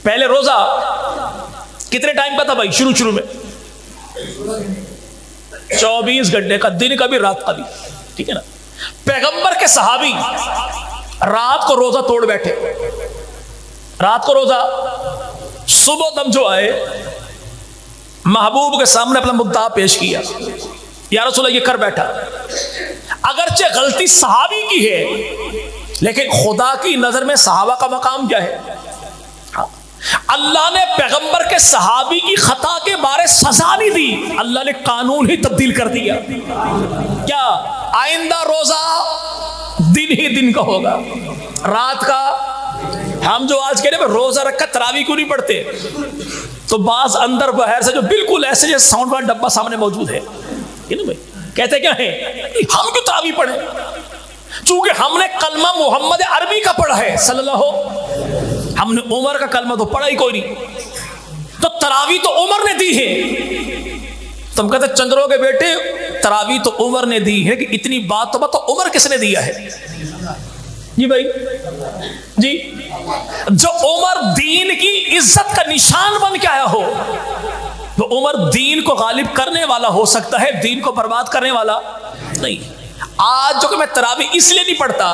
پہلے روزہ کتنے ٹائم کا تھا بھائی؟ شروع میں 24 گھنٹے کا، دن کا بھی رات کا بھی، ٹھیک ہے نا؟ پیغمبر کے صحابی رات کو روزہ توڑ بیٹھے، رات کو روزہ، صبح دم جو آئے محبوب کے سامنے اپنا مدعا پیش کیا، یا رسول اللہ یہ کر بیٹھا۔ اگرچہ غلطی صحابی کی ہے لیکن خدا کی نظر میں صحابہ کا مقام کیا ہے؟ اللہ نے پیغمبر کے صحابی کی خطا کے بارے سزا نہیں دی، اللہ نے قانون ہی تبدیل کر دیا۔ کیا؟ آئندہ روزہ دن ہی دن کا ہوگا، رات کا۔ ہم جو آج کہتے ہیں روزہ رکھ کر تراویح کیوں نہیں پڑھتے؟ تو بعض اندر باہر سے جو بالکل ایسے جیسے ساؤنڈ والا ڈبہ سامنے موجود ہے نا بھائی، کہتے کیا ہیں ہم کیوں تراویح پڑھیں؟ چونکہ ہم نے کلمہ محمد عربی کا پڑھا ہے صلی اللہ، ہم نے عمر کا کلمہ تو پڑھا ہی کوئی نہیں، تو تراویح تو عمر نے دی ہے۔ تم کہتے چندرو کے بیٹے تراویح تو عمر نے دی ہے، کہ اتنی بات تو عمر کس نے دیا ہے؟ جی بھائی جی، جو عمر دین کی عزت کا نشان بن کے آیا ہو، تو عمر دین کو غالب کرنے والا ہو سکتا ہے، دین کو برباد کرنے والا نہیں۔ آج جو کہ میں تراویح اس لیے نہیں پڑھتا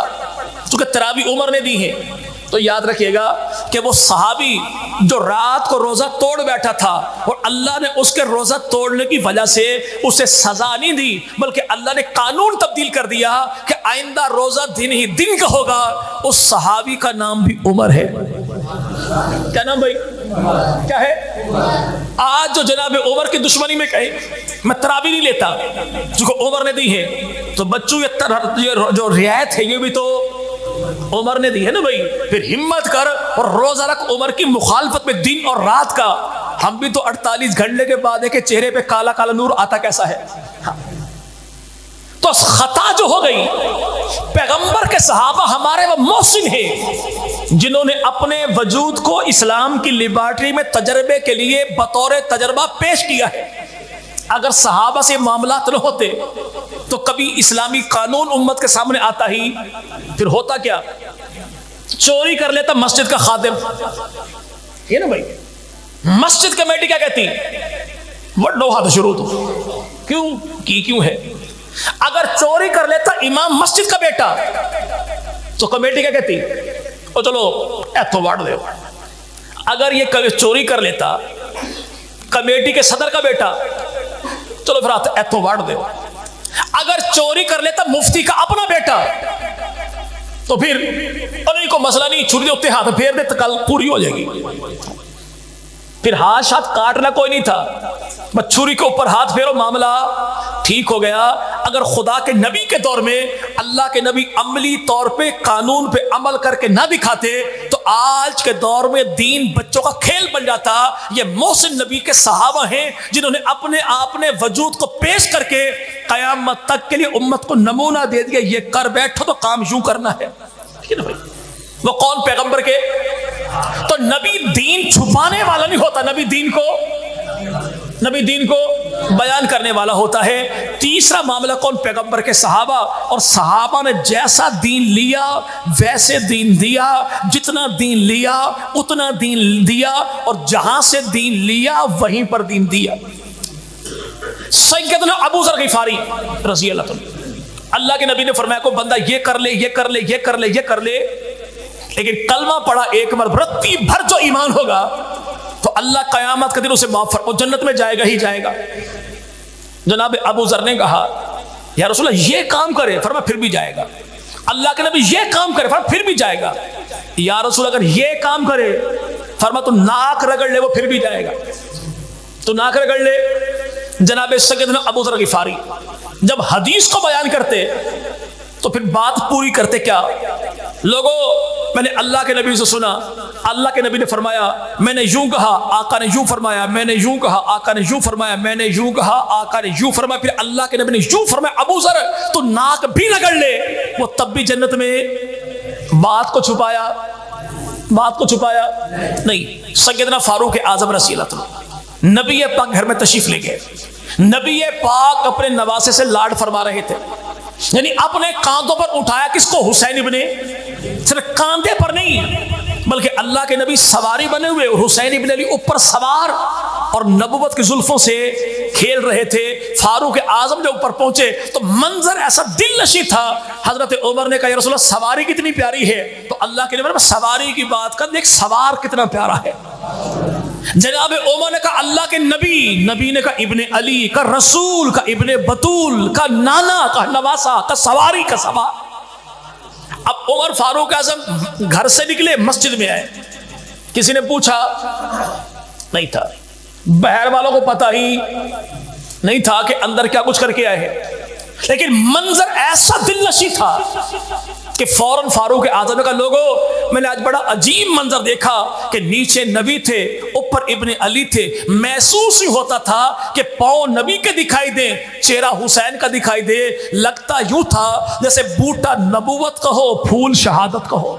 چونکہ تراویح عمر نے دی ہے، تو یاد رکھیے گا کہ وہ صحابی جو رات کو روزہ توڑ بیٹھا تھا اور اللہ نے اس کے روزہ توڑنے کی وجہ سے اسے سزا نہیں دی، بلکہ اللہ نے قانون تبدیل کر دیا کہ آئندہ روزہ دن ہی دن کا ہوگا۔ اس صحابی کا نام بھی عمر ہے۔ کیا نام بھائی؟ کیا ہے؟ آج جو جناب عمر کی دشمنی میں کہے میں تراویح نہیں لیتا چونکہ عمر نے دی ہے، تو بچوں یہ جو رعایت ہے یہ بھی تو عمر نے دی ہے نا بھائی۔ پھر ہمت کر اور روزہ رکھ عمر کی مخالفت میں دن اور رات کا۔ ہم بھی تو 48 گھنٹے کے بعد ہے کہ چہرے پہ کالا کالا نور آتا کیسا ہے؟ تو خطا جو ہو گئی، پیغمبر کے صحابہ ہمارے وہ محسن ہیں جنہوں نے اپنے وجود کو اسلام کی لیبارٹری میں تجربے کے لیے بطور تجربہ پیش کیا ہے۔ اگر صحابہ سے معاملات نہ ہوتے تو کبھی اسلامی قانون امت کے سامنے آتا ہی، پھر ہوتا کیا؟ چوری کر لیتا مسجد کا خادم، یہ نا بھائی، مسجد کمیٹی کیا کہتی؟ وڈو ہاتھ شروع تو کیوں ہے؟ اگر چوری کر لیتا امام مسجد کا بیٹا تو کمیٹی کیا کہتی؟ او چلو ایتھو واڑ دے۔ اگر یہ چوری کر لیتا کمیٹی کے صدر کا بیٹا، چلو پھر ایتھو واڑ دے۔ اگر چوری کر لیتا مفتی کا اپنا بیٹا تو پھر انہیں کو مسئلہ نہیں، چھری دے ہاتھ پھیر دے تو کل پوری ہو جائے گی۔ پھر ہاتھ شاتھ کاٹنا کوئی نہیں تھا، بس چھری کے اوپر ہاتھ پھیرو معاملہ ٹھیک ہو گیا۔ اگر خدا کے نبی کے دور میں اللہ کے نبی عملی طور پہ قانون پہ عمل کر کے نہ دکھاتے تو آج کے دور میں دین بچوں کا کھیل بن جاتا۔ یہ محسن نبی کے صحابہ ہیں جنہوں نے اپنے وجود کو پیش کر کے قیامت تک کے لیے امت کو نمونہ دے دیا، یہ کر بیٹھو تو کام یوں کرنا ہے۔ وہ کون؟ پیغمبر کے۔ تو نبی دین چھپانے والا نہیں ہوتا، نبی دین کو بیان کرنے والا ہوتا ہے۔ تیسرا معاملہ کون؟ پیغمبر کے صحابہ، اور صحابہ نے جیسا دین لیا ویسے دین دیا، جتنا دین لیا اتنا دین دیا، اور جہاں سے دین لیا وہیں پر دین دیا۔ سیدنا ابو ذر غفاری رضی اللہ عنہ، اللہ کے نبی نے فرمایا کو بندہ یہ کر لے یہ کر لے یہ کر لے یہ کر لے، لیکن کلمہ پڑھا ایک مرتبہ، رتی بھر جو ایمان ہوگا تو اللہ قیامت کے دن اسے معاف فرما، وہ جنت میں جائے گا ہی جائے گا۔ جناب ابو ذر نے کہا یا رسول اللہ یہ کام کرے، فرمایا پھر بھی جائے گا۔ اللہ کے نبی یہ کام کرے، فرمایا پھر بھی جائے گا۔ یا رسول اللہ اگر یہ کام کرے، فرمایا تو ناک رگڑ لے، وہ پھر بھی جائے گا، تو ناک رگڑ لے۔ جناب سیدنا ابو ذر غفاری جب حدیث کو بیان کرتے تو پھر بات پوری کرتے کیا؟ لوگوں میں نے اللہ کے نبی سے سنا، اللہ کے نبی نے فرمایا، میں نے یوں کہا آقا نے یوں فرمایا، میں نے یوں کہا آقا نے یوں فرمایا، میں نے یوں کہا آقا نے یوں فرمایا، پھر اللہ کے نبی نے یوں فرمایا۔ ابو ذر تو ناک بھی رگڑ لے، وہ تب بھی جنت میں۔ بات کو چھپایا نہیں۔ سیدنا فاروق اعظم رضی اللہ عنہ نبی پاک گھر میں تشریف لے گئے، نبی پاک اپنے نواسے سے لاڈ فرما رہے تھے، یعنی اپنے کاندھوں پر اٹھایا کس کو؟ حسین ابن، صرف کاندھے پر نہیں، بلکہ اللہ کے نبی سواری بنے ہوئے اور حسین ابن علی اوپر سوار اور نبوت کی زلفوں سے کھیل رہے تھے. فاروق اعظم جب اوپر پہنچے تو منظر ایسا دل نشیں تھا. حضرت عمر نے کہا یا رسول اللہ سواری کتنی پیاری ہے. تو اللہ کے نبی نے سواری کی بات کر دیکھ سوار کتنا پیارا ہے. جناب عمر نے کہا اللہ کے نبی نے کہا ابن علی کا رسول کا ابن بطول کا نانا کا نواسا کا سواری کا سوار. اب عمر فاروق اعظم گھر سے نکلے مسجد میں آئے. کسی نے پوچھا نہیں تھا. بہر والوں کو پتا ہی نہیں تھا کہ اندر کیا کچھ کر کے آئے ہیں. لیکن منظر ایسا دل نشیں تھا کہ فوراً فاروق اعظم کا لوگوں میں نے آج بڑا عجیب منظر دیکھا کہ نیچے نبی تھے اوپر ابن علی تھے. محسوس ہی ہوتا تھا کہ پاؤں نبی کے دکھائی دیں چہرہ حسین کا دکھائی دے. لگتا یوں تھا جیسے بوٹا نبوت کا ہو پھول شہادت کا ہو.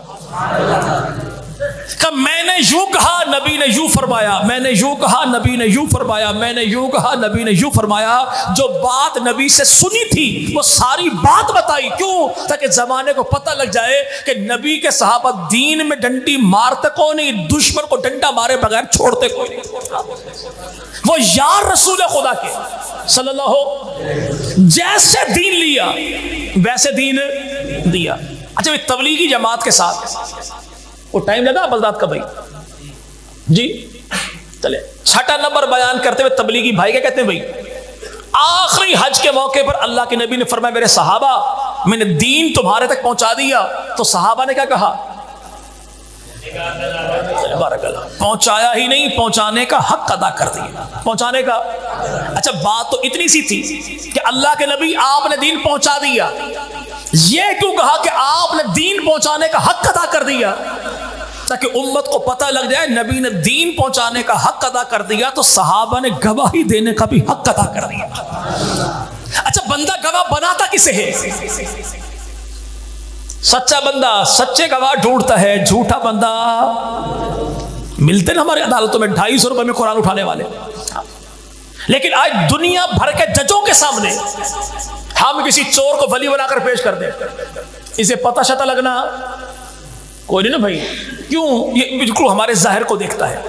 کہ میں نے یوں کہا نبی نے یوں فرمایا, میں نے یوں کہا نبی نے یوں فرمایا, میں نے یوں کہا نبی نے یوں فرمایا. جو بات نبی سے سنی تھی وہ ساری بات بتائی. کیوں؟ تاکہ زمانے کو پتہ لگ جائے کہ نبی کے صحابہ دین میں ڈنڈی مارتے کو نہیں, دشمن کو ڈنڈا مارے بغیر چھوڑتے کوئی نہیں. وہ یار رسول خدا کے صلی اللہ جیسے دین لیا ویسے دین دیا. اچھا تبلیغی جماعت کے ساتھ وہ ٹائم لگا بلداد کا بھائی جی چلے. چھٹا نمبر بیان کرتے ہوئے تبلیغی بھائی کیا کہتے ہیں بھائی آخری حج کے موقع پر اللہ کے نبی نے فرمایا میرے صحابہ میں نے دین تمہارے تک پہنچا دیا. تو صحابہ نے کیا کہا پہنچایا ہی نہیں, پہنچانے کا حق ادا کر دیا. پہنچانے کا اچھا بات تو اتنی سی تھی کہ اللہ کے نبی آپ نے دین پہنچا دیا. یہ کیوں کہا کہ آپ نے دین پہنچانے کا حق ادا کر دیا؟ تاکہ امت کو پتہ لگ جائے نبی نے دین پہنچانے کا حق ادا کر دیا تو صحابہ نے گواہی دینے کا بھی حق ادا کر دیا. اچھا بندہ گواہ بناتا کسے ہے؟ سچا بندہ سچے گواہ ڈھونڈتا ہے. جھوٹا بندہ ملتے نا ہمارے عدالتوں میں 250 روپے میں قرآن اٹھانے والے. لیکن آج دنیا بھر کے ججوں کے سامنے ہم کسی چور کو ولی بنا کر پیش کر دیں, اسے پتہ شتہ لگنا کوئی نہیں نا بھائی. کیوں؟ یہ بالکل ہمارے ظاہر کو دیکھتا ہے,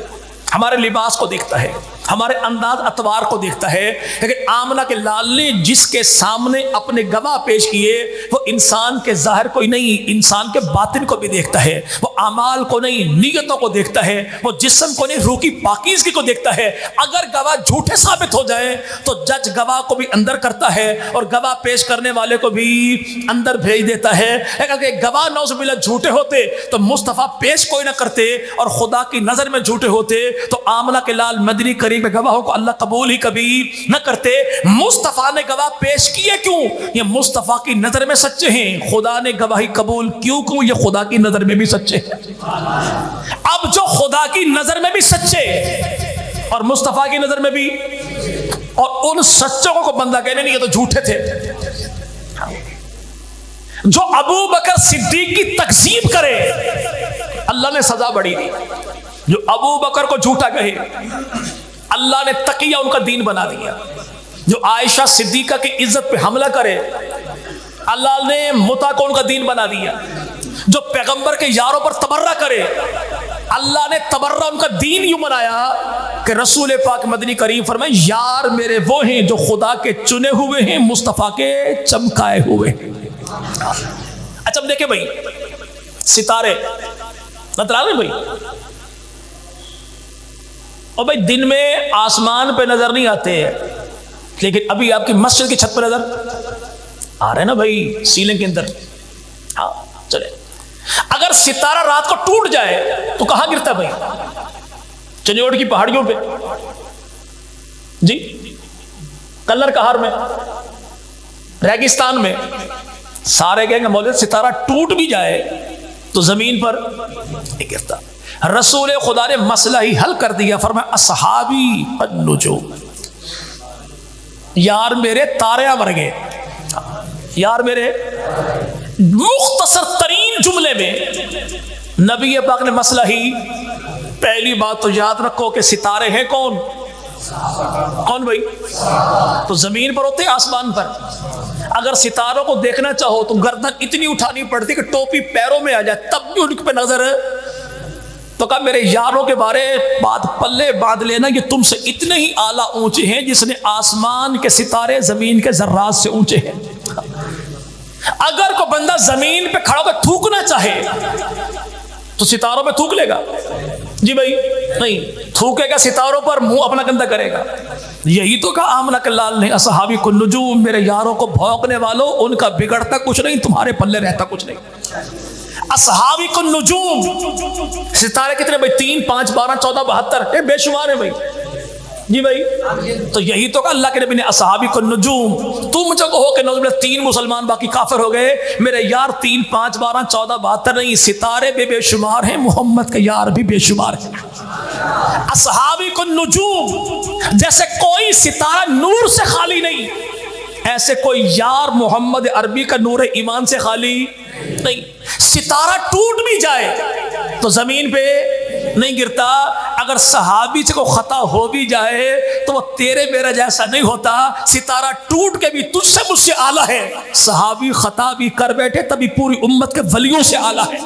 ہمارے لباس کو دیکھتا ہے, ہمارے انداز اتوار کو دیکھتا ہے. لیکن آمنہ کے لال نے جس کے سامنے اپنے گواہ پیش کیے وہ انسان کے ظاہر کو ہی نہیں انسان کے باطن کو بھی دیکھتا ہے. وہ اعمال کو نہیں نیتوں کو دیکھتا ہے. وہ جسم کو نہیں روح کی پاکیزگی کو دیکھتا ہے. اگر گواہ جھوٹے ثابت ہو جائے تو جج گواہ کو بھی اندر کرتا ہے اور گواہ پیش کرنے والے کو بھی اندر بھیج دیتا ہے. اگر گواہ نعوذ باللہ جھوٹے ہوتے تو مصطفیٰ پیش کوئی نہ کرتے اور خدا کی نظر میں جھوٹے ہوتے تو آمنہ کے لال مدنی کریم گواہوں کو اللہ قبول ہی کبھی نہ کرتے. مصطفیٰ نے گواہ پیش کیے کیوں؟ یہ مصطفیٰ کی نظر میں سچے ہیں. خدا نے گواہی قبول کیوں؟ یہ خدا کی نظر میں بھی سچے ہیں. اب جو خدا کی نظر میں بھی سچے اور مصطفیٰ کی نظر میں بھی, اور ان سچوں کو بندہ کہنے نہیں یہ تو جھوٹے تھے. جو ابو بکر صدیق کی تکذیب کرے اللہ نے سزا بڑی دی. جو ابو بکر کو جھوٹا کہے اللہ نے تقیہ ان کا دین بنا دیا. جو عائشہ صدیقہ کی عزت پہ حملہ کرے اللہ نے متع کو ان کا دین بنا دیا. جو پیغمبر کے یاروں پر تبرہ کرے اللہ نے تبرہ ان کا دین یوں بنایا کہ رسول پاک مدنی کریم فرمائے یار میرے وہ ہیں جو خدا کے چنے ہوئے ہیں مصطفیٰ کے چمکائے ہوئے ہیں. اچھا اب دیکھیں بھائی ستارے نظر آ رہے بھائی, اور بھائی دن میں آسمان پہ نظر نہیں آتے لیکن ابھی آپ کی مسجد کی چھت پہ نظر آ رہے ہیں نا بھائی, سیلنگ کے اندر. ہاں چلے اگر ستارہ رات کو ٹوٹ جائے تو کہاں گرتا بھائی؟ چنیوڑ کی پہاڑیوں پہ جی, کلر کہار میں, ریگستان میں. سارے کہیں گے مولوی ستارہ ٹوٹ بھی جائے تو زمین پر نہیں گرتا. رسول خدا نے مسئلہ ہی حل کر دیا. فرمایا اصحابی النجوم, یار میرے تارے مر گئے. یار میرے مختصر ترین جملے میں نبی پاک نے مسئلہ ہی. پہلی بات تو یاد رکھو کہ ستارے ہیں کون؟ کون بھائی؟ تو زمین پر ہوتے آسمان پر. اگر ستاروں کو دیکھنا چاہو تو گردن اتنی اٹھانی پڑتی کہ ٹوپی پیروں میں آ جائے تب بھی ان پہ نظر تو کہا میرے یاروں کے بارے بات پلے باندھ لینا، یہ تم سے اتنے ہی اعلیٰ اونچے ہیں جس نے آسمان کے ستارے زمین کے ذرات سے اونچے ہیں۔ اگر کوئی بندہ زمین پہ کھڑا ہو کے تھوکنا چاہے تو ستاروں پہ تھوک لے گا؟ جی بھائی نہیں، تھوکے گا ستاروں پر، منہ اپنا گندا کرے گا۔ یہی تو کہا آمنہ کے لال نے، اصحابی النجوم، میرے یاروں کو بھونکنے والوں، ان کا بگڑتا کچھ نہیں، تمہارے پلے رہتا کچھ نہیں۔ اصحابی النجوم، ستارے کتنے بھائی؟ 3 5 12 14 72 بے شمار ہیں بھائی۔ جی بھائی تو یہی تو کہ اللہ کے نبی نے اصحابی النجوم، تم جو کہو کہ نوز باللہ 3 مسلمان باقی کافر ہو گئے، میرے یار 3 5 12 14 72 نہیں، ستارے بھی بے شمار ہیں، محمد کے یار بھی بے شمار ہیں۔ اصحابی النجوم، جیسے کوئی ستارہ نور سے خالی نہیں، ایسے کوئی یار محمد عربی کا نور ایمان سے خالی نہیں۔ ستارہ ٹوٹ بھی جائے تو زمین پہ نہیں گرتا، اگر صحابی سے کوئی خطا ہو بھی جائے تو وہ تیرے میرا جیسا نہیں ہوتا، ستارہ ٹوٹ کے بھی تجھ سے مجھ سے اعلیٰ ہے۔ صحابی خطا بھی کر بیٹھے تبھی پوری امت کے ولیوں سے اعلیٰ ہے۔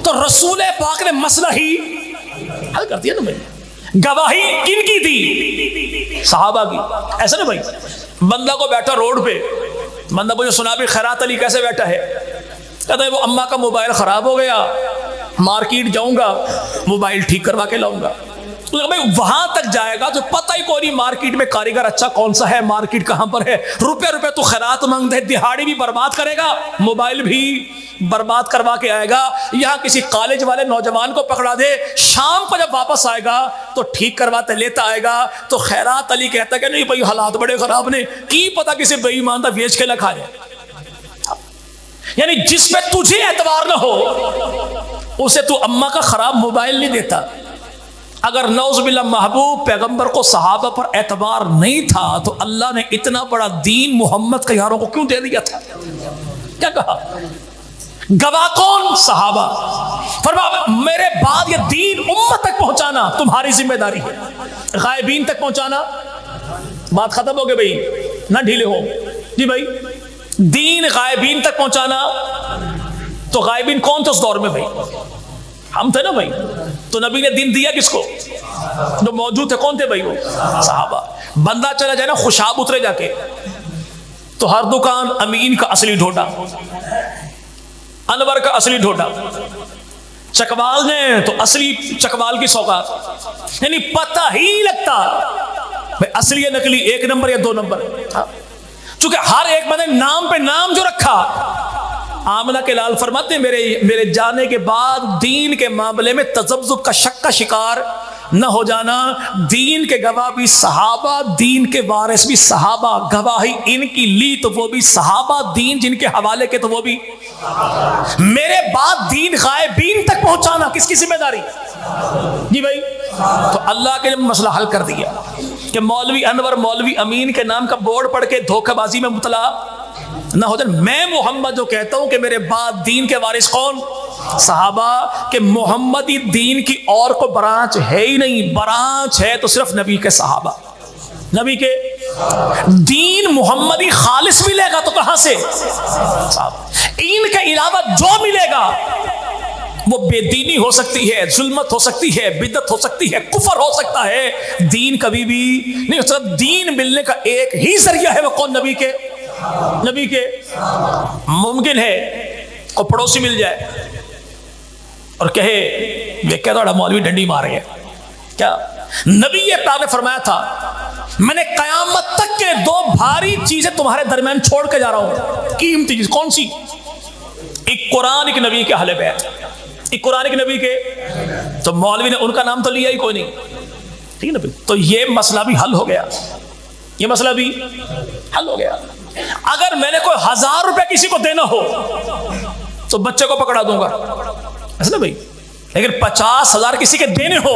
تو رسول پاک نے مسئلہ ہی حل کر دیا نا بھائی۔ گواہی کن کی دی؟ صحابہ کی۔ ایسا نا بھائی، بندہ کو بیٹھا روڈ پہ، بندہ مجھے سنا بھی خیرات علی کیسے بیٹھا ہے، کہتا ہے وہ اماں کا موبائل خراب ہو گیا، مارکیٹ جاؤں گا موبائل ٹھیک کروا کے لاؤں گا۔ بھائی وہاں تک جائے گا تو پتہ ہی کوئی نہیں مارکیٹ میں کاریگر اچھا کون سا ہے، مارکیٹ کہاں پر ہے، روپے تو خیرات مانگتے ہیں، دہاڑی بھی برباد کرے گا، موبائل بھی برباد کروا کے آئے گا۔ یہاں کسی کالج والے نوجوان کو پکڑا دے، شام کو جب واپس آئے گا تو ٹھیک کرواتے لیتا آئے گا، تو خیرات علی کہتا ہے کہ نہیں بھائی حالات بڑے خراب نے، کی پتہ کسی بے ایمان دا بیچ کے نہ کھا جائے۔ یعنی جس پہ تجھے اعتبار نہ ہو اسے تو اماں کا خراب موبائل نہیں دیتا۔ اگر نعوذ باللہ محبوب پیغمبر کو صحابہ پر اعتبار نہیں تھا تو اللہ نے اتنا بڑا دین محمد کے یاروں کو کیوں دے دیا تھا؟ کیا کہا؟ گواہ کون؟ صحابہ۔ فرمایا میرے بعد یہ دین امت تک پہنچانا تمہاری ذمہ داری ہے، غائبین تک پہنچانا۔ بات ختم ہو گئی بھائی، نہ ڈھیلے ہو جی بھائی۔ دین غائبین تک پہنچانا، تو غائبین کون تھے اس دور میں بھائی؟ ہم تھے نا بھائی۔ تو نبی نے دین دیا کس کو؟ جو موجود تھے، کون تھے بھائی؟ وہ صحابہ۔ بندہ چلا جائے نا خوشاب اترے جا کے تو ہر دکان امین کا اصلی ڈھوٹا، انور کا اصلی ڈھوٹا، چکوال نے تو اصلی چکوال کی سوغات، یعنی پتہ ہی نہیں لگتا بھائی اصلی یا نکلی، 1 نمبر یا 2 نمبر۔ چونکہ ہر ایک بندے نام پہ نام جو رکھا، آمنہ کے لال فرماتے ہیں میرے جانے کے بعد دین کے معاملے میں تذبذب کا شک کا شکار نہ ہو جانا۔ دین کے گواہ بھی صحابہ، دین کے وارث بھی صحابہ، گواہی ان کی لی تو وہ بھی صحابہ، دین جن کے حوالے کے تو وہ بھی۔ میرے بعد دین غائبین تک پہنچانا کس کی ذمہ داری؟ جی بھائی۔ تو اللہ کے مسئلہ حل کر دیا کہ مولوی انور مولوی امین کے نام کا بورڈ پڑھ کے دھوکہ بازی میں مبتلا نہ ہو جائے۔ میں محمد جو کہتا ہوں کہ میرے بعد دین کے وارث کون؟ صحابہ، کہ محمدی دین کی اور کو برانچ ہے ہی نہیں، برانچ ہے تو صرف نبی کے صحابہ، نبی کے۔ دین محمدی خالص ملے گا تو کہاں سے؟ صحابہ۔ ان کے علاوہ جو ملے گا وہ بے دینی ہو سکتی ہے، ظلمت ہو سکتی ہے، بدعت ہو سکتی ہے، کفر ہو سکتا ہے، دین کبھی بھی نہیں ہو سکتا۔ دین ملنے کا ایک ہی ذریعہ ہے، وہ کون؟ نبی کے۔ نبی کے۔ ممکن ہے کوئی پڑوسی مل جائے اور کہے یہ کیا تھوڑا مولوی ڈنڈی مار گیا، کیا؟ نبی پاک نے فرمایا تھا میں نے قیامت تک کے 2 بھاری چیزیں تمہارے درمیان چھوڑ کے جا رہا ہوں۔ قیمتی چیز کون سی؟ ایک قرآن، ایک نبی کے اہل بیت۔ ایک قرآن کے نبی کے، تو مولوی نے ان کا نام تو لیا ہی کوئی نہیں، ٹھیک ہے نا؟ تو یہ مسئلہ بھی حل ہو گیا، یہ مسئلہ بھی حل ہو گیا۔ اگر میں نے کوئی 1000 روپے کسی کو دینا ہو تو بچے کو پکڑا دوں گا، ایسا نا بھائی، لیکن 50,000 کسی کے دینے ہو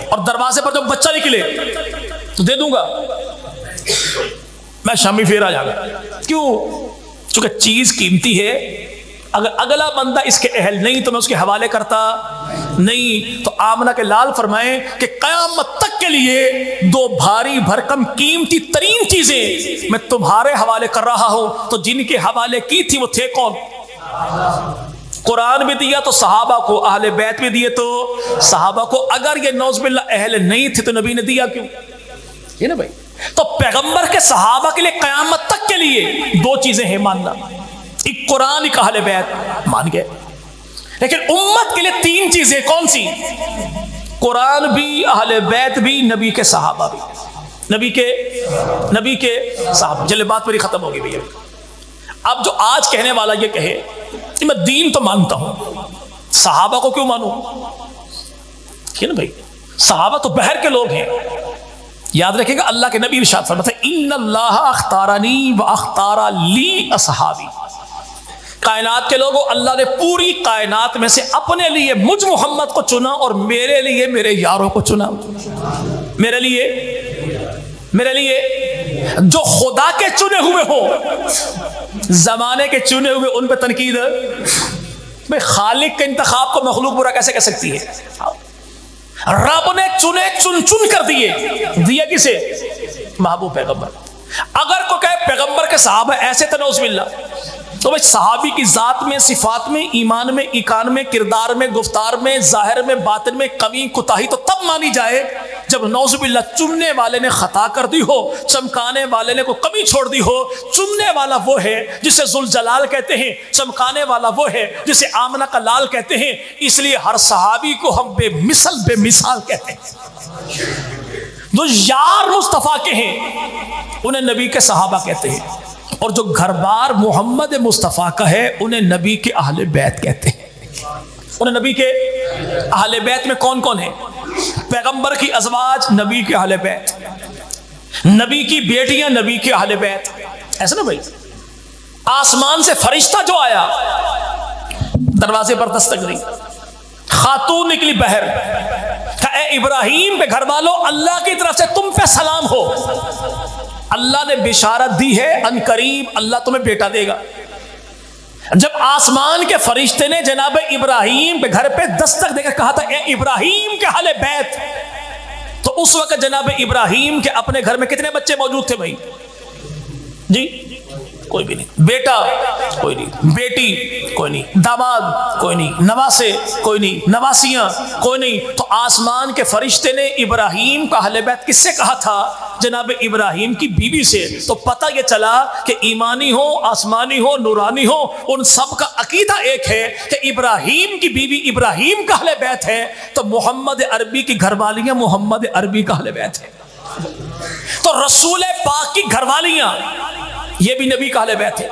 اور دروازے پر جو بچہ نکلے تو دے دوں گا، میں شامی پھیر آ جائے گا۔ کیوں؟ چونکہ چیز قیمتی ہے، اگر اگلا بندہ اس کے اہل نہیں تو میں اس کے حوالے کرتا نہیں۔ تو آمنہ کے لال فرمائیں کہ قیامت تک کے لیے 2 بھاری بھرکم قیمتی ترین چیزیں میں تمہارے حوالے کر رہا ہوں۔ تو جن کے حوالے کی تھی وہ تھے کون؟ قرآن بھی دیا تو صحابہ کو، اہل بیت بھی دیے تو صحابہ کو. اگر یہ نعوذ باللہ اہل نہیں تھے تو نبی نے دیا کیوں؟ یہ نا بھائی. تو پیغمبر کے صحابہ کے لیے قیامت تک کے لیے دو چیزیں ہیں ماننا، ایک قرآن ایک اہل بیت، مان گئے. لیکن امت کے لیے تین چیزیں، کون سی؟ قرآن بھی، اہل بیت بھی، نبی کے صحابہ بھی. نبی کے صحابہ. چلے بات میری ختم ہوگی بھیا. اب جو آج کہنے والا یہ کہے کہ میں دین تو مانتا ہوں، صحابہ کو کیوں مانوں؟ نا بھائی، صحابہ تو بحر کے لوگ ہیں. یاد رکھیں گا اللہ کے نبی ارشاد فرماتے ہیں ان اللہ اختارنی و اختار لی اصحابی. کائنات کے لوگوں، اللہ نے پوری کائنات میں سے اپنے لیے مجھ محمد کو چنا اور میرے لیے میرے یاروں کو چنا. میرے لیے جو خدا کے چنے ہوئے ہو، زمانے کے چنے ہوئے، ان پہ تنقید. بھئی خالق کے انتخاب کو مخلوق برا کیسے کہہ سکتی ہے؟ رب نے چنے چن کر دیا کسے؟ محبوب پیغمبر. اگر کوئی کہے پیغمبر کے صحابہ ایسے تھے نعوذ باللہ، تو بھئی صحابی کی ذات میں، صفات میں، ایمان میں، ایقان میں، کردار میں، گفتار میں، ظاہر میں، باطن میں کمی کوتاہی تو تب مانی جائے جب نعوذ باللہ چننے والے نے خطا کر دی ہو، چمکانے والے نے کوئی کمی چھوڑ دی ہو. چننے والا وہ ہے جسے ذوالجلال کہتے ہیں، چمکانے والا وہ ہے جسے آمنہ کا لال کہتے ہیں. اس لیے ہر صحابی کو ہم بے مثال کہتے ہیں. جو یار مصطفیٰ کے ہیں انہیں نبی کے صحابہ کہتے ہیں، اور جو گھر بار محمد مصطفیٰ کا ہے انہیں نبی کے اہل بیت کہتے ہیں. انہیں نبی کے اہل بیت میں کون کون ہیں؟ پیغمبر کی ازواج نبی کے اہل بیت، نبی کی بیٹیاں نبی کے اہل بیت. ایسا نا بھائی. آسمان سے فرشتہ جو آیا، دروازے پر دستک دی، خاتون نکلی بہر، اے ابراہیم کے گھر والوں، اللہ کی طرف سے تم پہ سلام ہو. اللہ نے بشارت دی ہے ان قریب اللہ تمہیں بیٹا دے گا. جب آسمان کے فرشتے نے جناب ابراہیم کے گھر پہ دستک دے کر کہا تھا اے ابراہیم کے اہل بیت، تو اس وقت جناب ابراہیم کے اپنے گھر میں کتنے بچے موجود تھے بھائی؟ جی کوئی بھی نہیں. بیٹا کوئی نہیں، بیٹی کوئی نہیں، داماد کوئی نہیں، نواسے کوئی نہیں، نواسیاں کوئی نہیں. تو آسمان کے فرشتے نے ابراہیم کا اہل بیت کس سے کہا تھا؟ جناب ابراہیم کی بیوی سے. تو پتہ یہ چلا کہ ایمانی ہو، آسمانی ہو، نورانی ہو، ان سب کا عقیدہ ایک ہے کہ ابراہیم کی بیوی ابراہیم کا اہل بیت ہے، تو محمد عربی کی گھر والیاں محمد عربی کا اہل بیت ہے. تو رسول پاک کی گھر والیاں یہ بھی نبی کا اہل بیت ہے.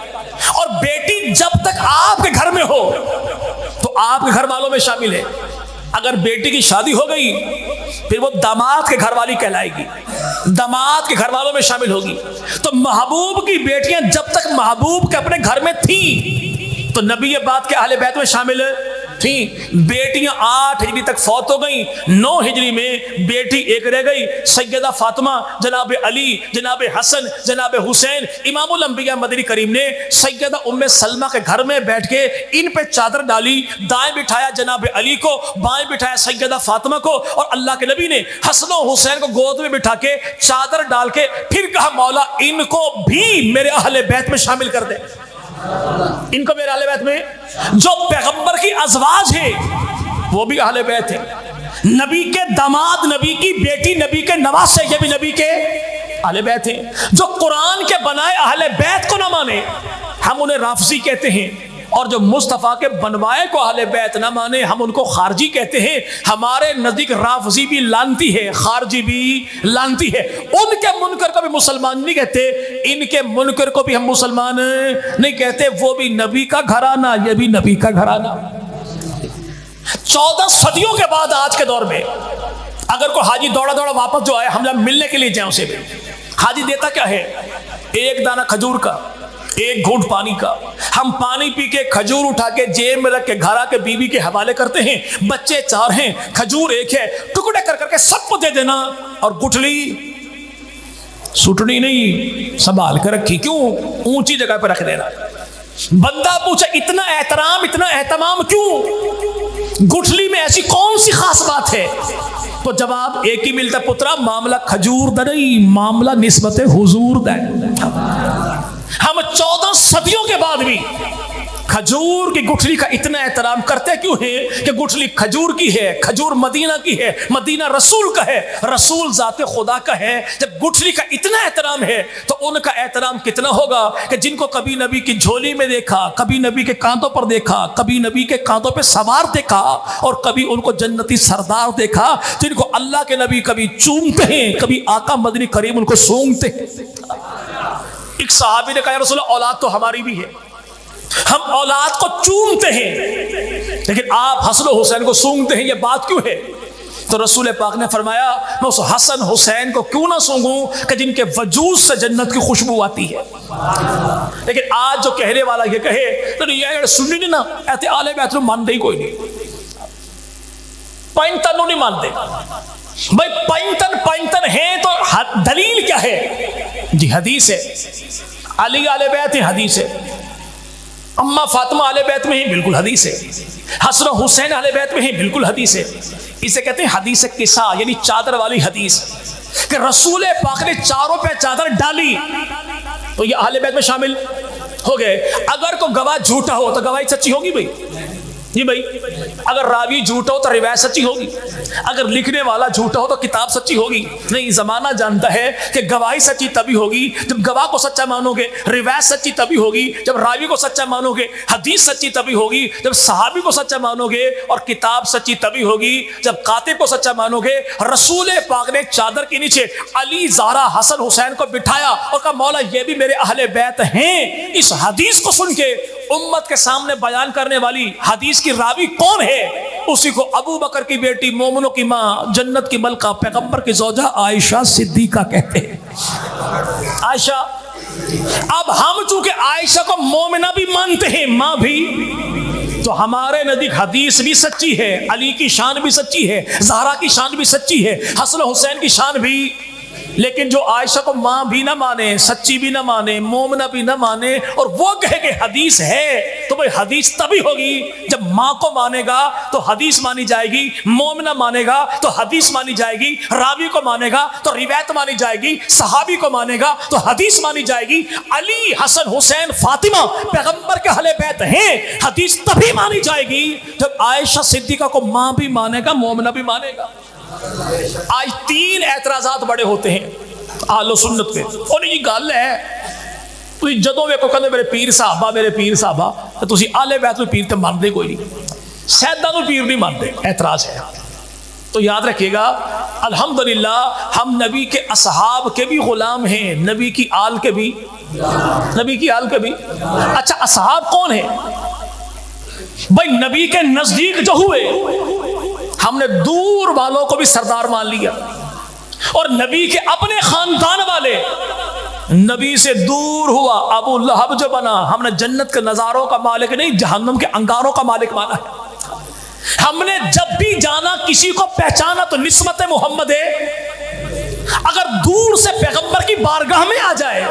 اور بیٹی جب تک آپ کے گھر میں ہو تو آپ کے گھر والوں میں شامل ہے. اگر بیٹی کی شادی ہو گئی پھر وہ داماد کے گھر والی کہلائے گی، داماد کے گھر والوں میں شامل ہوگی. تو محبوب کی بیٹیاں جب تک محبوب کے اپنے گھر میں تھیں تو نبی بات کے اہل بیت میں شامل تھیں. بیٹیاں 8 ہجری تک فوت ہو گئیں، 9 ہجری میں بیٹی ایک رہ گئی، سیدہ فاطمہ، جناب علی، جناب حسن، جناب حسین. امام الانبیاء مدنی کریم نے سیدہ ام سلمہ کے گھر میں بیٹھ کے ان پہ چادر ڈالی، دائیں بٹھایا جناب علی کو، بائیں بٹھایا سیدہ فاطمہ کو، اور اللہ کے نبی نے حسن و حسین کو گود میں بٹھا کے چادر ڈال کے پھر کہا مولا ان کو بھی میرے اہل بیت میں شامل کر دے. ان کو میرے اہل بیت میں. جو پیغمبر کی ازواج ہے وہ بھی اہل بیت ہے. نبی کے داماد، نبی کی بیٹی، نبی کے نواسے، یہ بھی نبی کے اہل بیت ہیں. جو قرآن کے بنائے اہل بیت کو نہ مانے ہم انہیں رافضی کہتے ہیں، اور جو مصطفیٰ کے بنوائے کو اہل بیت نہ مانے ہم ان کو خارجی کہتے ہیں. ہمارے نزدیک رافضی بھی لانتی ہے، خارجی بھی لانتی ہے. ان کے منکر کو بھی مسلمان نہیں کہتے، ان کے منکر کو بھی ہم مسلمان نہیں کہتے. وہ بھی نبی کا گھرانہ، یہ بھی نبی کا گھرانہ. 14 صدیوں کے بعد آج کے دور میں اگر کوئی حاجی دوڑا واپس جو آئے، ہم جب ملنے کے لیے جائیں اسے بھی، حاجی دیتا کیا ہے؟ ایک دانہ کھجور کا، ایک گھونٹ پانی کا. ہم پانی پی کے کھجور اٹھا کے جیب میں رکھ کے گھر آ کے بیوی کے حوالے کرتے ہیں. بچے 4 ہیں، کھجور ایک ہے، ٹکڑے کر کے سب کو دے دینا، اور گٹھلی سٹنی نہیں سنبھال کے رکھی. کیوں؟ اونچی جگہ پہ رکھ دینا. بندہ پوچھے اتنا احترام، اتنا اہتمام کیوں؟ گٹھلی میں ایسی کون سی خاص بات ہے؟ تو جواب ایک ہی ملتا، پترا معاملہ کھجور دا نہیں، معاملہ نسبت حضور دا ہے. ہم 14 صدیوں کے بعد بھی کھجور کی گٹھلی کا اتنا احترام کرتے کیوں ہیں کہ گٹھلی کھجور کی ہے, کھجور مدینہ کی ہے, مدینہ رسول کا ہے, رسول ذات خدا کا ہے. جب گٹھلی کا اتنا احترام ہے تو ان کا احترام کتنا ہوگا کہ جن کو کبھی نبی کی جھولی میں دیکھا, کبھی نبی کے کاندھوں پر دیکھا, کبھی نبی کے کاندھوں پہ سوار دیکھا, اور کبھی ان کو جنتی سردار دیکھا, جن کو اللہ کے نبی کبھی چومتے ہیں, کبھی آقا مدنی کریم ان کو سونگتے ہیں. ایک صحابی نے کہا یا رسول اللہ اولاد تو ہماری بھی ہے, ہم اولاد کو چومتے ہیں, لیکن آپ حسن و حسین کو سونگتے ہیں, یہ بات کیوں ہے؟ تو رسول پاک نے فرمایا میں اس حسن حسین کو کیوں نہ سونگوں کہ جن کے وجود سے جنت کی خوشبو آتی ہے. لیکن آج جو کہنے والا یہ کہے تو یہ سنی نہیں نا, ایسے آل بیت مانتے ہی کوئی نہیں, پینتن نہیں مانتے بھائی. پینتن ہے تو دلیل کیا ہے؟ جی حدیث ہے, علی آل بیت حدیث ہے, اما فاطمہ آل بیت میں ہی بالکل حدیث ہے, حسن و حسین آل بیت میں ہی بالکل حدیث ہے. اسے کہتے ہیں حدیث کسا, یعنی چادر والی حدیث, کہ رسول پاک نے چاروں پہ چادر ڈالی تو یہ اہل بیت میں شامل ہو گئے. اگر کوئی گواہ جھوٹا ہو تو گواہی سچی ہوگی بھائی, جی بھائی. اگر راوی جھوٹا ہو تو روایت سچی ہوگی, اگر لکھنے والا جھوٹا ہو تو کتاب سچی ہوگی. نہیں, زمانہ جانتا ہے کہ گواہی سچی تبھی ہوگی جب گواہ کو سچا مانو گے, روایت سچی تبھی ہوگی جب راوی کو سچا مانو گے, حدیث سچی تبھی ہوگی جب صحابی کو سچا مانو گے, اور کتاب سچی تبھی ہوگی جب کاتب کو سچا مانو گے. رسول پاک نے چادر کے نیچے علی, زہرا, حسن حسین کو بٹھایا اور کہا مولا یہ بھی میرے اہل بیت ہیں. اس حدیث کو سن کے امت کے سامنے بیان کرنے والی حدیث کی راوی کون ہے؟ اسی کو ابو بکر کی بیٹی, مومنوں کی ماں, جنت کی ملکہ, پیغمبر کی زوجہ عائشہ صدیقہ کہتے ہیں. عائشہ, اب ہم چونکہ عائشہ کو مومنہ بھی مانتے ہیں, ماں بھی, تو ہمارے نزدیک حدیث بھی سچی ہے, علی کی شان بھی سچی ہے, زہرا کی شان بھی سچی ہے, حسن حسین کی شان بھی. لیکن جو عائشہ کو ماں بھی نہ مانے, سچی بھی نہ مانے, مومنہ بھی نہ مانے, اور وہ کہے کہ حدیث ہے, تو بھئی حدیث تبھی ہوگی جب ماں کو مانے گا تو حدیث مانی جائے گی, مومنہ مانے گا تو حدیث مانی جائے گی, راوی کو مانے گا تو روایت مانی جائے گی, صحابی کو مانے گا تو حدیث مانی جائے گی. علی, حسن, حسین, فاطمہ پیغمبر کے اہل بیت ہیں, حدیث تبھی مانی جائے گی جب عائشہ صدیقہ کو ماں بھی مانے گا, مومنہ بھی مانے گا. آج 3 اعتراضات بڑے ہوتے ہیں اہل سنت پہ, اور یہ گل ہے تھی جدوں ویکھو کہندے میرے پیر صاحبہ, میرے پیر صاحبہ, تو تسی اہل بیت نوں پیر تے مانتے کوئی نہیں, سیداں نوں پیر نہیں مانتے. اعتراض ہے. تو یاد رکھیے گا الحمدللہ ہم نبی کے اصحاب کے بھی غلام ہیں, نبی کی آل کے بھی, نبی کی آل کے بھی. اچھا اصحاب کون ہیں بھائی؟ نبی کے نزدیک جو ہوئے, ہم نے دور والوں کو بھی سردار مان لیا, اور نبی کے اپنے خاندان والے, نبی سے دور ہوا ابو لہب جو بنا, ہم نے جنت کے نظاروں کا مالک نہیں, جہنم کے انگاروں کا مالک مانا ہے. ہم نے جب بھی جانا کسی کو پہچانا تو نسبت محمد ہے. اگر دور سے پیغمبر کی بارگاہ میں آ جائے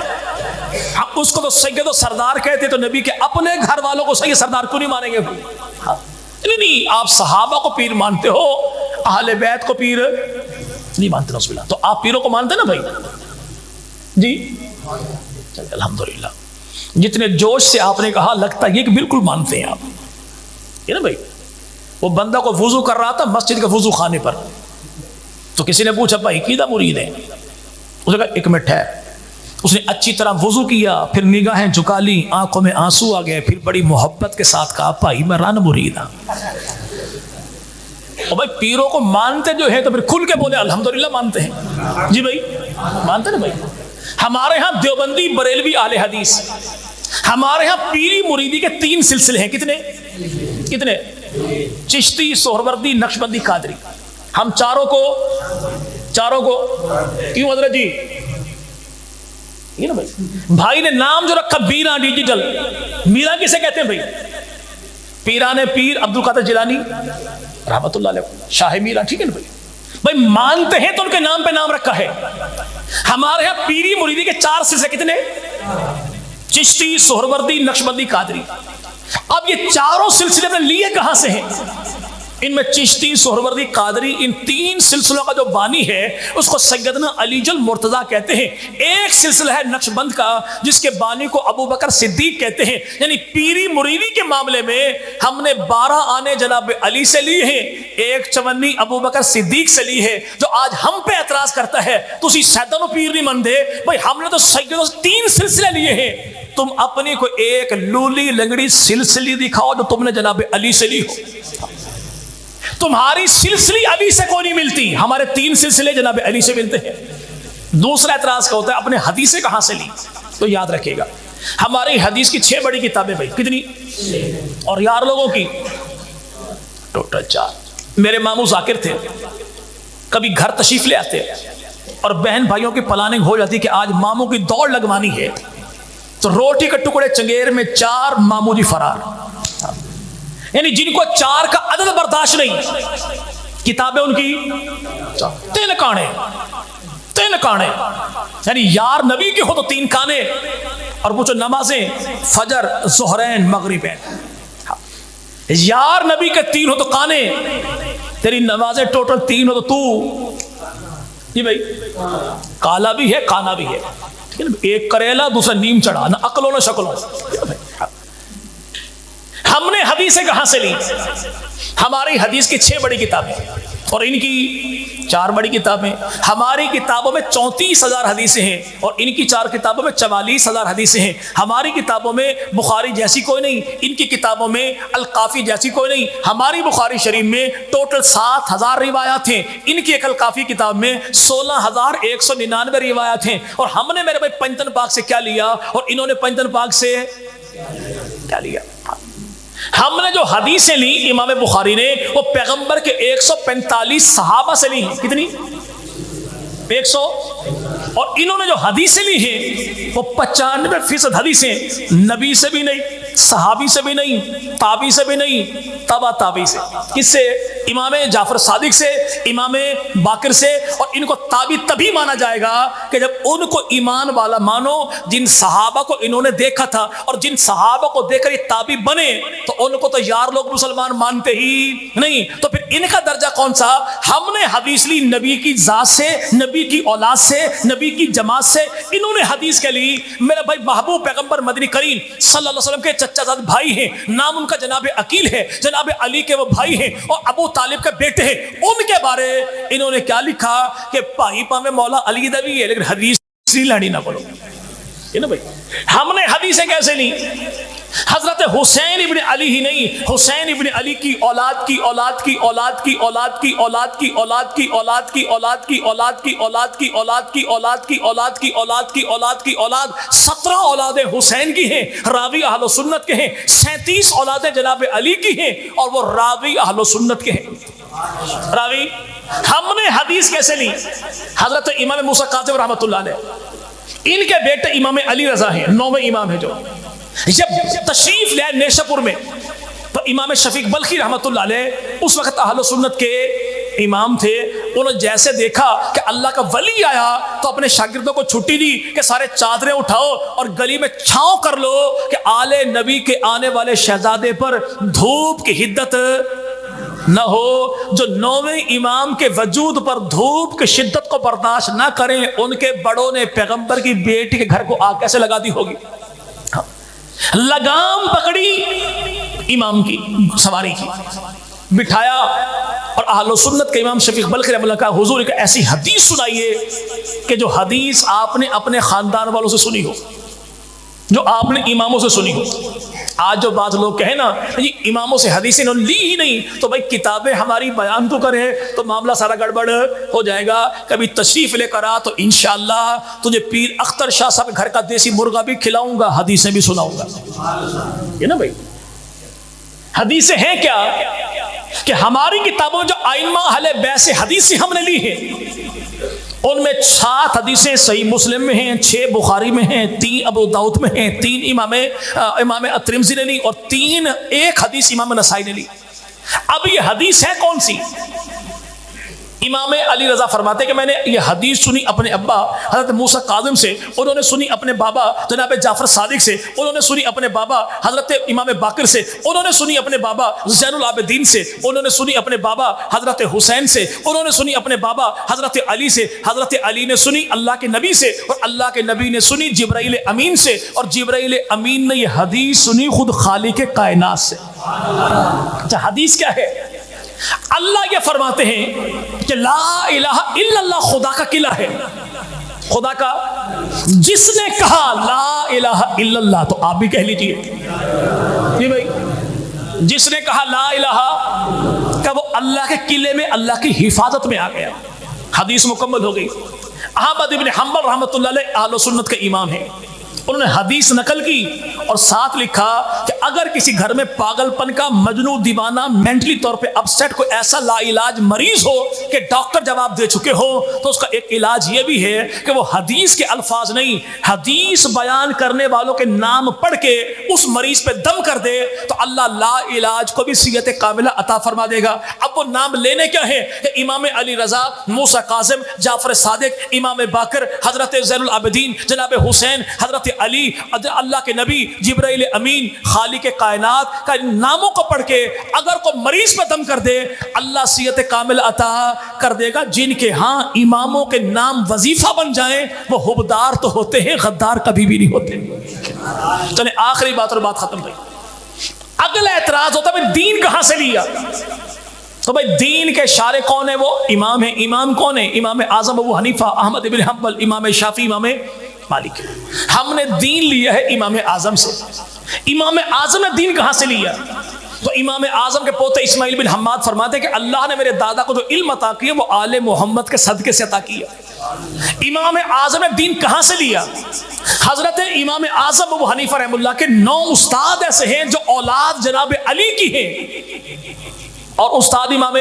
ہم اس کو تو سید و سردار کہتے, تو نبی کے اپنے گھر والوں کو سید سردار کیوں نہیں مانیں گے؟ نہیں, آپ صحابہ کو پیر مانتے ہو, اہل بیت کو پیر نہیں مانتے. رسول اللہ, تو آپ پیروں کو مانتے نا بھائی؟ جی الحمدللہ, جتنے جوش سے آپ نے کہا لگتا ہے کہ بالکل مانتے ہیں آپ, یہ نا بھائی. وہ بندہ کو وضو کر رہا تھا مسجد کے وضو خانے پر, تو کسی نے پوچھا بھائی کیدا مرید ہے؟ اس نے کہا 1 منٹ ہے. اس نے اچھی طرح وضو کیا, پھر نگاہیں جھکا لی, آنکھوں میں آنسو آ گئے, پھر بڑی محبت کے ساتھ کہا بھائی میں رن مرید ہوں. اور بھائی پیروں کو مانتے جو ہے تو پھر کھل کے بولے الحمدللہ مانتے ہیں. جی بھائی مانتے نا بھائی. ہمارے ہاں دیوبندی, بریلوی, اہل حدیث, ہمارے ہاں پیری مریدی کے 3 سلسلے ہیں. کتنے؟ چشتی, سہروردی, نقشبندی, قادری. ہم چاروں کو کیوں حضرت جی؟ یہ نا بھائی نے نام جو رکھا میرا ڈیجیٹل, میرا کسے کہتے ہیں بھائی؟ پیران پیر عبد القادر جیلانی رحمت اللہ علیہ, شاہ میرا, ٹھیک ہے نا بھائی مانتے ہیں تو ان کے نام پہ نام رکھا ہے. ہمارے یہاں پیری مریدی کے 4 سلسلے کتنے؟ چشتی, سہروردی, نقشبندی, قادری. اب یہ چاروں سلسلے میں لیے کہاں سے ہیں؟ ان میں چشتی، سہروردی، قادری، ان تین سلسلوں کا جو بانی ہے اس کو سیدنا علی المرتضیٰ کہتے ہیں۔ ایک سلسلہ ہے نقشبند کا جس کے بانی کو ابو بکر صدیق کہتے ہیں۔ یعنی پیری مریدی کے معاملے میں ہم نے 12 آنے جناب علی سے لیے ہیں، ایک چونی ابو بکر صدیق سے لی ہے۔ جو آج ہم پہ اعتراض کرتا ہے تو اسی سیدنا پیر نہیں مندے بھائی، ہم نے تو سیدوں سے 3 سلسلے لیے ہیں، تم اپنی کو ایک لولی لنگڑی سلسلی دکھاؤ جو تم نے جناب علی سے لی ہو۔ تمہاری سلسلی علی سے کوئی نہیں ملتی، ہمارے 3 سلسلے جناب علی سے ملتے ہیں۔ دوسرا اعتراض کا ہوتا ہے اپنے حدیثیں کہاں سے لی؟ تو یاد رکھیے گا ہماری حدیث کی 6 بڑی کتابیں بھائی، کتنی؟ اور یار لوگوں کی ٹوٹل 4۔ میرے ماموں ذاکر تھے، کبھی گھر تشریف لے آتے اور بہن بھائیوں کی پلاننگ ہو جاتی کہ آج ماموں کی دوڑ لگوانی ہے، تو روٹی کے ٹکڑے چنگیر میں 4 ماموں جی فرار، یعنی جن کو 4 کا عدد برداشت نہیں، کتابیں ان کی 3 کانے، یعنی یار نبی کے ہو تو 3 کانے، اور وہ جو نمازیں فجر، ظہرین، مغربین، یار نبی کے 3 ہو تو کانے، تیری نمازیں ٹوٹل 3 ہو تو تو جی بھائی کالا بھی ہے کانا بھی ہے، ایک کریلا دوسرا نیم چڑھا، نہ عقلوں نہ شکلوں۔ ہم نے حدیثیں کہاں سے لی؟ ہماری حدیث کی 6 بڑی کتابیں اور ان کی 4 بڑی کتابیں۔ ہماری کتابوں میں 34,000 حدیثیں ہیں اور ان کی 4 کتابوں میں 44,000 حدیثیں ہیں۔ ہماری کتابوں میں بخاری جیسی کوئی نہیں، ان کی کتابوں میں الکافی جیسی کوئی نہیں۔ ہماری بخاری شریف میں ٹوٹل 7,000 روایات ہیں، ان کی ایک الکافی کتاب میں 16,199 روایات ہیں۔ اور ہم نے میرے بھائی پنجتن پاک سے کیا لیا اور انہوں نے پنجتن پاک سے کیا لیا؟ ہم نے جو حدیثیں لی امام بخاری نے وہ پیغمبر کے 145 صحابہ سے لی ہیں، کتنی؟ 100۔ اور انہوں نے جو حدیثیں لی ہیں وہ 95% حدیثیں نبی سے بھی نہیں، صحابی سے بھی نہیں، تابعی سے بھی نہیں، تبع تابعی سے۔ کس سے؟ امام جعفر صادق سے، امام باقر سے۔ اور ان کو تابعی تبھی مانا جائے گا کہ جب ان کو ایمان والا مانو جن صحابہ کو انہوں نے دیکھا تھا، اور جن صحابہ کو دیکھ کر یہ تابعی بنے تو ان کو تو یار لوگ مسلمان مانتے ہی نہیں، تو پھر ان کا درجہ کون سا؟ ہم نے حدیث لی نبی کی ذات سے، نبی کی اولاد سے، نبی کی جماعت سے۔ انہوں نے حدیث کے لی میرے بھائی محبوب پیغمبر مدنی کریم صلی اللہ علیہ وسلم کے چچا زاد بھائی ہیں، نام ان کا جناب عقیل ہے، جناب علی کے وہ بھائی ہیں اور ابو طالب کے بیٹے ہیں۔ ان کے بارے انہوں نے کیا لکھا کہ پائی پا میں مولا علی دبی ہے، لیکن حدیث لڑی نہ بولو، یہ نا بھائی۔ ہم نے حدیثیں کیسے لی؟ حضرت حسین ابن علی ہی نہیں، حسین ابن علی کی اولاد کی اولاد کی اولاد کی اولاد کی اولاد کی اولاد کی اولاد کی اولاد کی اولاد کی اولاد کی اولاد کی اولاد کی اولاد کی اولاد کی اولاد کی اولاد 17 اولادیں حسین کی ہیں، راوی اہل سنت کے ہیں۔ 37 اولادیں جناب علی کی ہیں اور وہ راوی اہل سنت کے ہیں۔ راوی ہم نے حدیث کیسے لی؟ حضرت امام موسیٰ کاظم رحمۃ اللہ علیہ، ان کے بیٹے امام علی رضا ہیں، 9ویں امام ہیں، جو جب تشریف لے نیشہ پور میں تو امام شفیق بلخی رحمۃ اللہ علیہ اس وقت اہل سنت کے امام تھے۔ انہوں نے جیسے دیکھا کہ اللہ کا ولی آیا تو اپنے شاگردوں کو چھٹی دی کہ سارے چادریں اٹھاؤ اور گلی میں چھاؤں کر لو کہ آل نبی کے آنے والے شہزادے پر دھوپ کی حدت نہ ہو۔ جو 9ویں امام کے وجود پر دھوپ کی شدت کو برداشت نہ کریں، ان کے بڑوں نے پیغمبر کی بیٹی کے گھر کو آگ کیسے لگا دی ہوگی؟ لگام پکڑی امام کی، سواری کی، بٹھایا اور اہل سنت کے امام شفیق بلخی رحمۃ اللہ کا حضور ایک ایسی حدیث سنائیے کہ جو حدیث آپ نے اپنے خاندان والوں سے سنی ہو، جو آپ نے اماموں سے سنی ہو۔ آج جو بعض لوگ کہیں نا یہ اماموں سے حدیثیں انہوں نے لی ہی نہیں، تو بھائی کتابیں ہماری بیان تو کریں تو معاملہ سارا گڑبڑ ہو جائے گا۔ کبھی تشریف لے کر آ تو انشاءاللہ تجھے پیر اختر شاہ صاحب کے گھر کا دیسی مرغا بھی کھلاؤں گا، حدیثیں بھی سناؤں گا، یہ نا بھائی۔ حدیثیں ہیں کیا کہ ہماری کتابوں جو ائمہ اہل بیت سے حدیثیں ہم نے لی ہیں، ان میں 7 حدیثیں صحیح مسلم میں ہیں، 6 بخاری میں ہیں، 3 ابو داؤد میں ہیں، 3 امام الترمذی نے لی اور 1 حدیث امام نسائی نے لی۔ اب یہ حدیث ہے کون سی؟ امام علی رضا فرماتے کہ میں نے یہ حدیث سنی اپنے ابا حضرت موسیٰ کاظم سے، انہوں نے سنی اپنے بابا جناب جعفر صادق سے، انہوں نے سنی اپنے بابا حضرت امام باقر سے، انہوں نے سنی اپنے بابا زین العابدین سے، انہوں نے سنی اپنے بابا حضرت حسین سے، انہوں نے سنی اپنے بابا حضرت علی سے، حضرت علی نے سنی اللہ کے نبی سے، اور اللہ کے نبی نے سنی جبرائیل امین سے، اور جبرائیل امین نے یہ حدیث سنی خود خالق کائنات سے۔ اچھا حدیث کیا ہے؟ اللہ یہ فرماتے ہیں کہ لا الہ الا اللہ خدا کا قلعہ ہے، خدا کا، جس نے کہا لا الہ الا اللہ، تو آپ بھی کہہ لیجئے جی بھائی، جس نے کہا لا الہ، کہ وہ اللہ کے قلعے میں اللہ کی حفاظت میں آ گیا۔ حدیث مکمل ہو گئی۔ احمد ابن حنبل رحمۃ اللہ علیہ اہل سنت کے امام ہیں، انہوں نے حدیث نقل کی اور ساتھ لکھا کہ اگر کسی گھر میں پاگل پن کا مجنون دیوانہ مینٹلی طور پہ اپسیٹ کوئی ایسا لا علاج مریض ہو کہ ڈاکٹر جواب دے چکے ہو، تو اس کا ایک علاج یہ بھی ہے کہ وہ حدیث کے الفاظ نہیں، حدیث بیان کرنے والوں کے نام پڑھ کے اس مریض پہ دم کر دے، تو اللہ لا علاج کو بھی صحت کاملہ عطا فرما دے گا۔ اب وہ نام لینے کیا ہیں کہ امام علی رضا، موسیٰ کاظم، جعفر صادق، امام باقر، حضرت زین العابدین، جناب حسین، حضرت علی، اللہ کے نبی، جبرائیل امین، خالق کائنات کا ناموں کو پڑھ کے اگر کوئی مریض پہ دم کر دے، اللہ صحت کامل عطا کر دے گا۔ جن کے ہاں اماموں کے نام وظیفہ بن جائیں وہ حبدار تو ہوتے ہیں، غدار کبھی بھی نہیں ہوتے۔ چلیں آخری بات اور بات ختم ہوئی۔ اگلا اعتراض ہوتا ہے دین کہاں سے لیا؟ تو بھائی دین کے شارع کون ہے؟ وہ امام ہیں۔ امام کون ہے؟ امام اعظم ابو حنیفہ، احمد بن حنبل، امام شافعی، امام مالک۔ ہم نے دین لیا ہے امام اعظم سے۔ امام اعظم نے دین کہاں سے لیا؟ تو امام اعظم کے پوتے اسماعیل بن حماد فرماتے ہیں کہ اللہ نے میرے دادا کو جو علم عطا کیا وہ آل محمد کے صدقے سے عطا کیا۔ امام اعظم نے دین کہاں سے لیا؟ حضرت امام اعظم ابو حنیفہ رحمہ اللہ کے 9 استاد ایسے ہیں جو اولاد جناب علی کی ہیں، اور استاد امام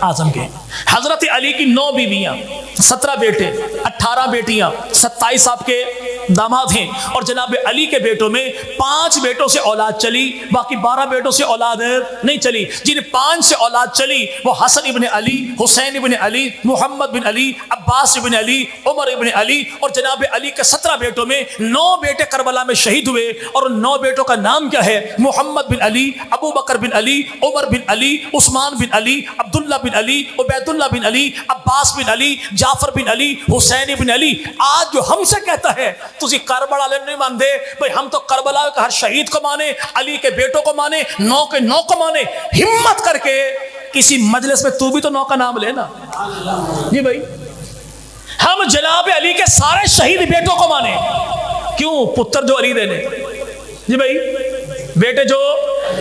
اعظم کے۔ حضرت علی کی 9 بیویاں، 17 بیٹے، 18 بیٹیاں، 27 آپ کے داماد ہیں، اور جناب علی کے بیٹوں میں 5 بیٹوں سے اولاد چلی، باقی 12 بیٹوں سے اولاد نہیں چلی۔ جن 5 سے اولاد چلی وہ حسن ابن علی، حسین ابن علی، محمد بن علی، عباس ابن علی، عمر ابن علی، اور جناب علی کے 17 بیٹوں میں 9 بیٹے کربلا میں شہید ہوئے، اور 9 بیٹوں کا نام کیا ہے؟ محمد بن علی، ابو بکر بن علی، عمر بن علی، عثمان بن علی، عبداللہ بن علی، عبید اللہ بن علی، عباس بن علی، جعفر بن علی، حسین بن علی۔ آج جو ہم سے کہتا ہے تسی کربلا نہیں مان دے، بھئی ہم تو کربلا کے ہر شہید کو مانے، علی کے بیٹوں کو مانے، 9 کے 9 کو مانے۔ ہمت کر کے کسی مجلس میں تو بھی تو 9 کا نام لینا جی بھائی۔ ہم جناب علی کے سارے شہید بیٹوں کو مانے، کیوں؟ پتر جو علی دینے جی بھائی، بیٹے جو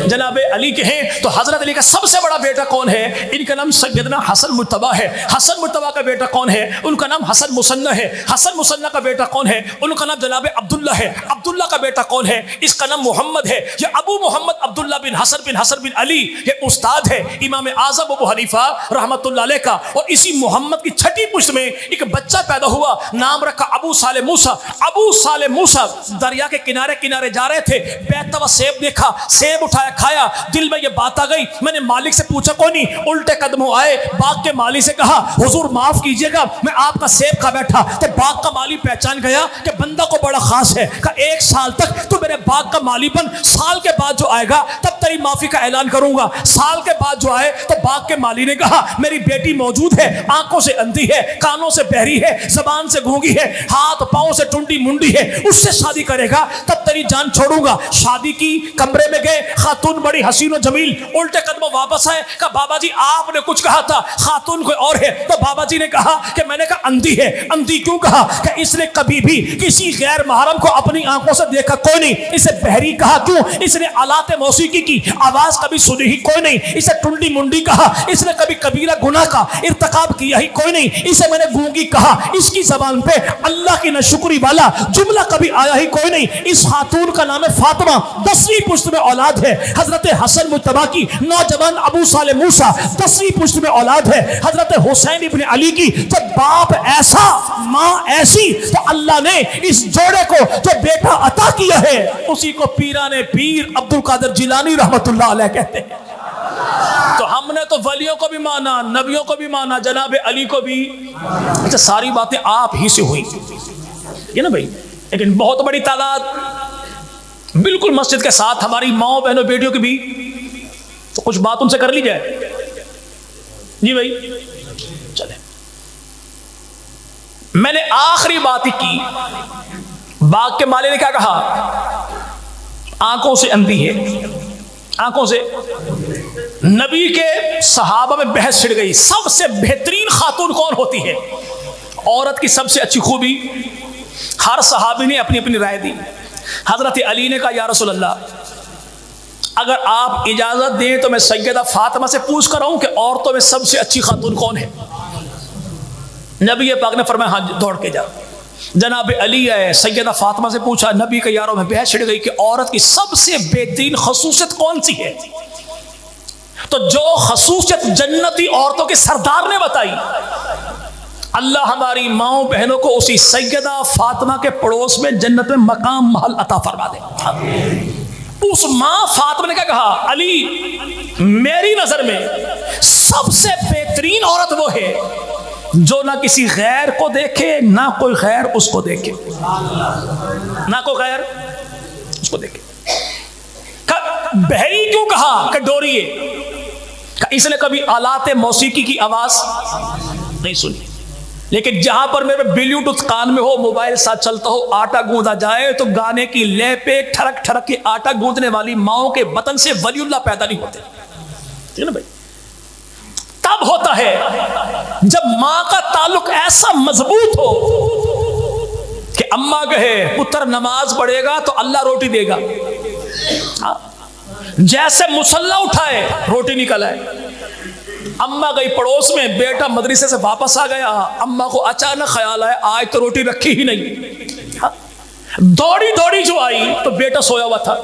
جناب علی کے ہیں۔ تو حضرت علی کا سب سے بڑا بیٹا کون ہے؟ ان کا نام سیدنا حسن مرتضیٰ ہے۔ حسن مرتضیٰ کا بیٹا کون ہے؟ ان کا نام حسن مصنع ہے۔ حسن مصنع کا بیٹا کون ہے؟ ان کا نام جناب عبداللہ ہے۔ عبداللہ کا بیٹا کون ہے؟ اس کا نام محمد ہے۔ یہ ابو محمد عبداللہ بن حسن بن علی یہ استاد ہے امام اعظم ابو حنیفہ رحمۃ اللہ علیہ کا۔ اور اسی محمد کی 6ٹھی پشت میں ایک بچہ پیدا ہوا، نام رکھا ابو صالح موسیٰ۔ ابو صالح موسیٰ دریا کے کنارے کنارے جا رہے تھے، بیٹھتا ہوا سیب دیکھا، سیب اٹھایا کھایا، دل میں یہ بات آ گئی، میں نے مالک سے پوچھا کوئی نہیں، الٹے قدموں آئے، باغ کے مالی سے کہا حضور معاف کیجئے گا میں آپ کا سیب کھا بیٹھا۔ تو باغ کا مالی پہچان گیا کہ بندہ کو بڑا خاص ہے، کہ 1 سال تک تو میرے باغ کا مالی بن، سال کے بعد جو آئے گا تب تیری معافی کا اعلان کروں گا۔ سال کے بعد جو آئے تو باغ کے مالی نے کہا میری بیٹی موجود ہے، آنکھوں سے اندھی ہے، کانوں سے بہری ہے، زبان سے گونگی ہے، ہاتھ پاؤں سے ٹنڈی منڈی ہے، اس سے شادی کرے گا تب تیری جان چھوڑوں گا۔ شادی کی، کمرے میں گئے، خاتون بڑی حسین و جمیل، الٹے قدموں واپس آئے، کہا بابا جی آپ نے کچھ کہا تھا، خاتون کوئی اور ہے۔ تو بابا جی نے کہا کہ میں نے کہا اندھی ہے۔ اندھی کیوں کہا؟ کہ اس نے کبھی بھی کسی غیر محرم کو اپنی آنکھوں سے دیکھا کوئی نہیں۔ اسے بہری کہا کیوں؟ اس نے آلات موسیقی کی آواز کبھی سنی ہی کوئی نہیں۔ اسے ٹنڈی منڈی کہا، اس نے کبھی کبیرہ گناہ کا ارتکاب کیا ہی کوئی نہیں۔ اسے میں نے گونگی کہا، اس کی زبان پہ اللہ کی ناشکری والا جملہ کبھی آیا ہی کوئی نہیں۔ اس خاتون کا نام ہے فاطمہ، 10ویں پشت میں اولاد ہے حضرت حسن مجتبیٰ کی۔ نوجوان ابو صالح موسیٰ 10ویں پشت میں اولاد ہے حضرت حسین ابن علی کی۔ جب باپ ایسا ماں ایسی تو اللہ نے اس جوڑے کو جو بیٹا عطا کیا ہے اسی کو پیران پیر عبد القادر جیلانی رحمت اللہ علیہ کہتے ہیں۔ تو ہم نے تو ولیوں کو بھی مانا، نبیوں کو بھی مانا، جناب علی کو بھی. اچھا ساری باتیں آپ ہی سے ہوئی یہ نا بھائی. لیکن بہت بڑی تعداد بالکل مسجد کے ساتھ ہماری ماؤں بہنوں بیٹیوں کی بھی، تو کچھ بات ان سے کر لی جائے. جی بھائی چلے. میں نے آخری بات ہی کی. باغ کے مالک نے کیا کہا؟ آنکھوں سے اندھی ہے، آنکھوں سے. نبی کے صحابہ میں بحث چھڑ گئی، سب سے بہترین خاتون کون ہوتی ہے، عورت کی سب سے اچھی خوبی. ہر صحابی نے اپنی اپنی رائے دی. حضرت علی نے کہا یا رسول اللہ اگر آپ اجازت دیں تو میں سیدہ فاطمہ سے پوچھ کر آؤں کہ عورتوں میں سب سے اچھی خاتون کون ہے. نبی پاک نے فرمایا ہاں دوڑ کے جا. جناب علی ہے، سیدہ فاطمہ سے پوچھا. نبی کے یاروں میں بحث چھڑ گئی کہ عورت کی سب سے بہترین خصوصیت کون سی ہے. تو جو خصوصیت جنتی عورتوں کے سردار نے بتائی، اللہ ہماری ماؤں بہنوں کو اسی سیدہ فاطمہ کے پڑوس میں جنت میں مقام محل عطا فرما دے. اس ماں فاطمہ نے کیا کہا؟ علی میری نظر میں سب سے بہترین عورت وہ ہے جو نہ کسی غیر کو دیکھے، نہ کوئی غیر اس کو دیکھے، نہ کوئی غیر اس کو دیکھے. بہری کیوں کہا کہ ڈوری ہے؟ اس نے کبھی آلات موسیقی کی آواز نہیں سنی، لیکن جہاں پر میرے بلیوٹوتھ کان میں ہو، موبائل ساتھ چلتا ہو، آٹا گوندا جائے تو گانے کی لے پہ ٹھڑک ٹھڑک کے آٹا گوندنے والی ماؤں کے بطن سے ولی اللہ پیدا نہیں ہوتے. ٹھیک ہے نا بھائی؟ تب ہوتا ہے جب ماں کا تعلق ایسا مضبوط ہو کہ اماں کہے پتر نماز پڑھے گا تو اللہ روٹی دے گا. جیسے مسلح اٹھائے روٹی نکل آئے. اماں گئی پڑوس میں، بیٹا مدرسے سے واپس آ گیا، اماں کو اچانک خیال آیا آج تو روٹی رکھی ہی نہیں. دوڑی دوڑی جو آئی تو بیٹا سویا ہوا تھا،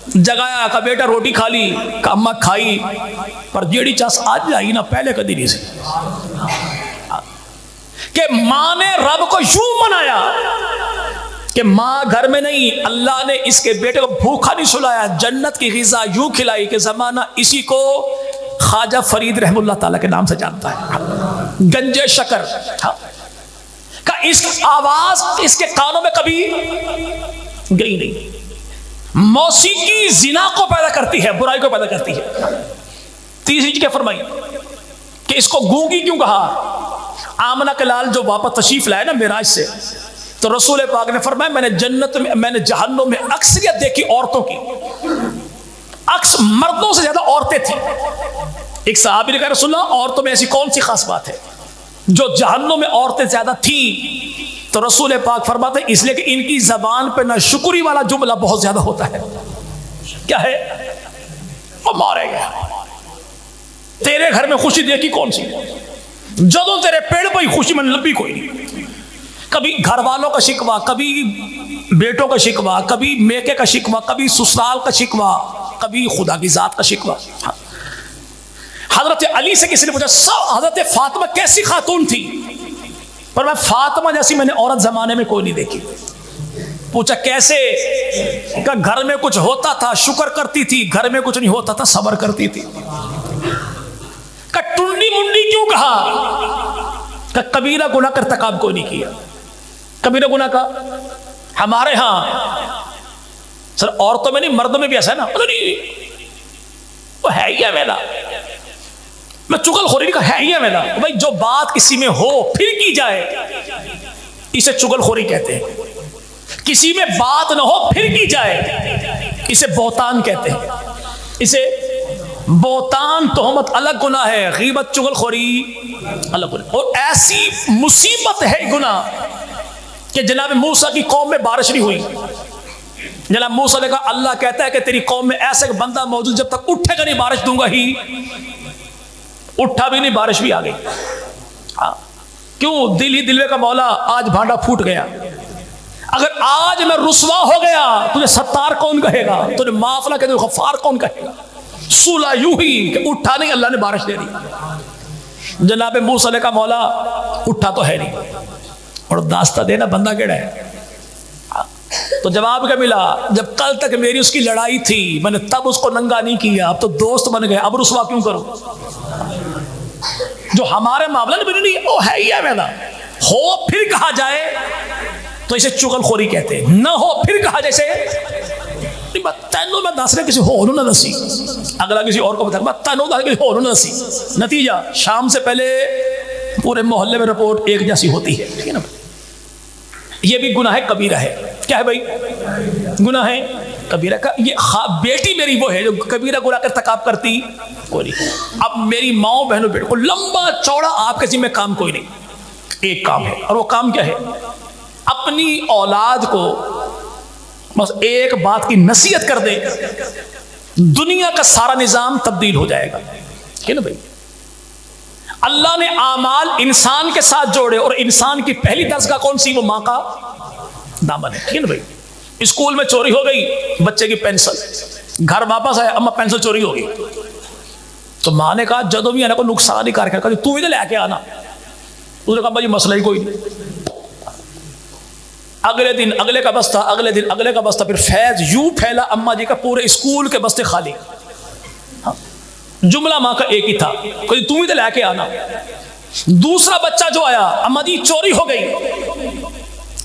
جگایا کہ بیٹا روٹی کھا لی؟ کہ اماں کھائی، پر جیڑی چاس آج آئی نا پہلے کدی نہیں سی. کہ ماں نے رب کو یوں منایا کہ ماں گھر میں نہیں، اللہ نے اس کے بیٹے کو بھوکا نہیں سلایا، جنت کی غذا یوں کھلائی کہ زمانہ اسی کو خواجہ فرید رحم اللہ تعالیٰ کے نام سے جانتا ہے. گنجے شکر کا اس آواز اس کے کانوں میں کبھی گئی نہیں. موسیقی زنا کو پیدا کرتی ہے، برائی کو پیدا کرتی ہے. تیسری چیز کیا فرمائی کہ اس کو گونگی کیوں کہا؟ آمنہ کے لال جو واپس تشریف لائے نا معراج سے، تو رسول پاک نے فرمایا میں نے جنت میں، میں نے جہنم میں اکثریت دیکھی عورتوں کی، مردوں سے زیادہ عورتیں تھیں. ایک صحابی نے کہا رسول اللہ عورتوں میں ایسی کون سی خاص بات ہے جو جہنم میں عورتیں زیادہ تھیں؟ تو رسول پاک فرماتے ہیں اس لیے کہ ان کی زبان پہ نہ شکری والا جملہ بہت زیادہ ہوتا ہے. کیا ہے؟ وہ مارے گئے. تیرے گھر میں خوشی دیکھی کون سی؟ جدوں تیرے پیڑ پہ ہی خوشی میں لبی کوئی نہیں. کبھی گھر والوں کا شکوہ، کبھی بیٹوں کا شکوہ، کبھی میکے کا شکوہ، کبھی سسرال کا شکوہ، کبھی خدا کی ذات کا شکوہ. حضرت علی سے کسی نے پوچھا حضرت فاطمہ کیسی خاتون تھی؟ پر میں فاطمہ جیسی میں نے عورت زمانے میں کوئی نہیں دیکھی. پوچھا کیسے؟ کہ گھر میں کچھ ہوتا تھا شکر کرتی تھی، گھر میں کچھ نہیں ہوتا تھا صبر کرتی تھی. کہ ٹنڈی منڈی کیوں کہا؟ کہ کبیرہ گناہ کا ارتکاب کوئی نہیں کیا. کبیرہ گناہ کا ہمارے ہاں سر عورتوں میں نہیں مردوں میں بھی ایسا ہے نا، وہ ہے ہی ہے میرا، میں چغل خوری نہیں کہا، ہے ہی ہے میرا. بھائی جو بات کسی میں ہو پھر کی جائے اسے چغل خوری کہتے ہیں. کسی میں بات نہ ہو پھر کی جائے اسے بہتان کہتے ہیں. اسے بہتان تہمت الگ گناہ ہے، غیبت چغل خوری الگ گناہ. اور ایسی مصیبت ہے گناہ کہ جناب موسیٰ کی قوم میں بارش نہیں ہوئی. جناب موسیٰ نے کہا اللہ کہتا ہے کہ تیری قوم میں ایسا ایک بندہ موجود جب تک اٹھے گا نہیں بارش دوں گا ہی. اٹھا بھی نہیں بارش بھی آ گئی. کیوں؟ دل ہی دلوے کا مولا آج بھانڈا پھوٹ گیا. اگر آج میں رسوا ہو گیا تجھے ستار کون کہے گا؟ تجھے معاف نہ کہے غفار کون کہے گا؟ سولہ یوں ہی کہ اٹھا نہیں اللہ نے بارش دے دی. جناب موسیٰ نے کہا مولا اٹھا تو ہے نہیں، اور داستہ دینا بندہ کیڑا ہے. تو جواب کیا ملا؟ جب کل تک میری اس کی لڑائی تھی میں نے تب اس کو ننگا نہیں کیا، اب تو دوست بن گئے، اب رسوا کیوں کروں؟ جو ہمارے معاملہ میں نہیں وہ ہے ہی ہے میرا، ہو پھر کہا جائے تو اسے چغل خوری کہتے ہیں، نہ ہو پھر کہا جیسے تینوں میں دس رہے کسی ہو نہ دسی، اگلا کسی اور کو بتا میں تینوں دس کسی ہو نہ دسی، نتیجہ شام سے پہلے پورے محلے میں رپورٹ ایک جیسی ہوتی ہے، ٹھیک ہے نا؟ یہ بھی گناہ کبیرہ ہے۔ کیا ہے بھائی؟ گناہ کبیرہ کا۔ یہ بیٹی میری وہ ہے جو کبیرہ گناہ کا ارتکاب کرتی کوئی نہیں۔ اب میری ماؤں بہنوں بیٹوں کو لمبا چوڑا آپ کے ذمہ کام کوئی نہیں، ایک کام ہے، اور وہ کام کیا ہے؟ اپنی اولاد کو بس ایک بات کی نصیحت کر دے، دنیا کا سارا نظام تبدیل ہو جائے گا، ٹھیک ہے نا بھائی؟ اللہ نے اعمال انسان کے ساتھ جوڑے، اور انسان کی پہلی درسگاہ کون سی؟ وہ ماں کا دامن ہے، ٹھیک ہے نا بھائی؟ اسکول میں چوری ہو گئی بچے کی پینسل، گھر واپس آئے اما پینسل چوری ہو گئی، تو ماں نے کہا جدو بھی آنے کو نقصان ہی کر کے تو ادھر لے کے آنا، اس نے کہا بھائی مسئلہ ہی کوئی نہیں۔ اگلے دن اگلے کا بستہ، اگلے دن اگلے کا بستہ، پھر فیض یوں پھیلا اما جی کا پورے اسکول کے بستے خالی۔ جملہ ماں کا ایک ہی تھا، کوئی تم ہی تو لے کے آنا۔ دوسرا بچہ جو آیا، اما جی چوری ہو گئی،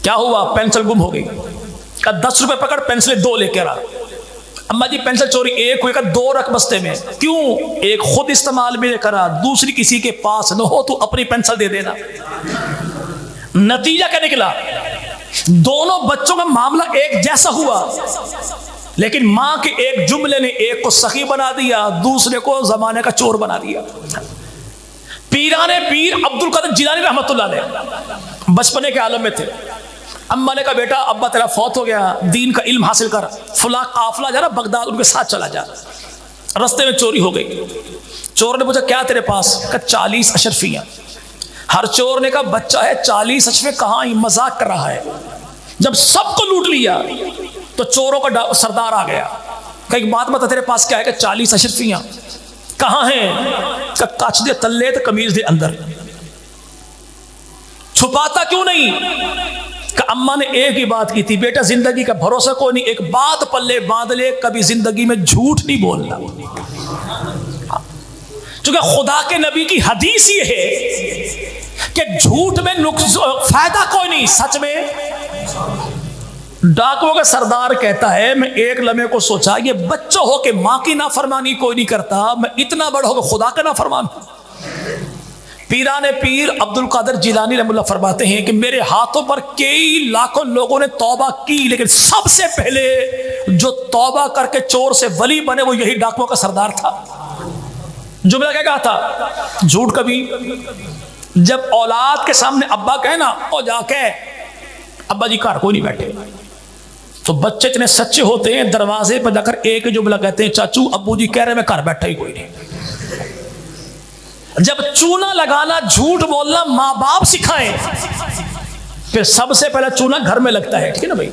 کیا ہوا؟ پینسل گم ہو گئی، کہا 10 روپے پکڑ پینسلیں 2 لے کے آ۔ اما جی پینسل چوری ایک ہوئی، کہا 2 رکھ بستے میں، کیوں؟ ایک خود استعمال میں کرا، دوسری کسی کے پاس نہ ہو تو اپنی پینسل دے دینا۔ نتیجہ کیا نکلا؟ دونوں بچوں کا معاملہ ایک جیسا ہوا، لیکن ماں کے ایک جملے نے ایک کو سخی بنا دیا، دوسرے کو زمانے کا چور بنا دیا۔ پیران پیر عبد القادر جیلانی رحمۃ اللہ علیہ بچپنے کے عالم میں تھے۔ اما نے کہا بیٹا ابا تیرا فوت ہو گیا، دین کا علم حاصل کر، فلاں قافلہ جا رہا بغداد، ان کے ساتھ چلا جا۔ رستے میں چوری ہو گئی، چور نے پوچھا کیا تیرے پاس؟ کہا 40 اشرفیاں۔ ہر چور نے کہا بچہ ہے 40 اشرفے کہاں، ہی مذاق کر رہا ہے۔ جب سب کو لوٹ لیا تو چوروں کا سردار آ گیا، کہ ایک بات بتا تیرے پاس کیا ہے؟ کہ 40 اشرفیاں کہاں ہیں؟ کہ کچ دے تلے تو قمیض دے اندر۔ چھپاتا کیوں نہیں؟ کہ اماں نے ایک ہی بات کی تھی، بیٹا زندگی کا بھروسہ کوئی نہیں، ایک بات پلے باندھ لے، کبھی زندگی میں جھوٹ نہیں بولنا۔ چونکہ خدا کے نبی کی حدیث یہ ہے کہ جھوٹ میں فائدہ کوئی نہیں، سچ میں۔ ڈاکوؤں کا سردار کہتا ہے میں ایک لمحے کو سوچا یہ بچہ ہو کہ ماں کی نافرمانی کوئی نہیں کرتا، میں اتنا بڑا ہو کہ خدا کا نافرمان۔ پیران پیر عبد القادر جیلانی رحمۃ اللہ فرماتے ہیں کہ میرے ہاتھوں پر کئی لاکھوں لوگوں نے توبہ کی، لیکن سب سے پہلے جو توبہ کر کے چور سے ولی بنے وہ یہی ڈاکوؤں کا سردار تھا۔ جملہ کیا کہا تھا؟ جھوٹ کبھی۔ جب اولاد کے سامنے ابا کہے نا او جا کے ابا جی گھر کوئی نہیں بیٹھے، تو بچے اتنے سچے ہوتے ہیں دروازے پر جا کر ایک جملہ کہتے ہیں چاچو ابو جی کہہ رہے میں گھر بیٹھا ہی کوئی نہیں۔ جب چونا لگانا جھوٹ بولنا ماں باپ سکھائیں، پھر سب سے پہلا چونا گھر میں لگتا ہے، ٹھیک ہے نا بھائی؟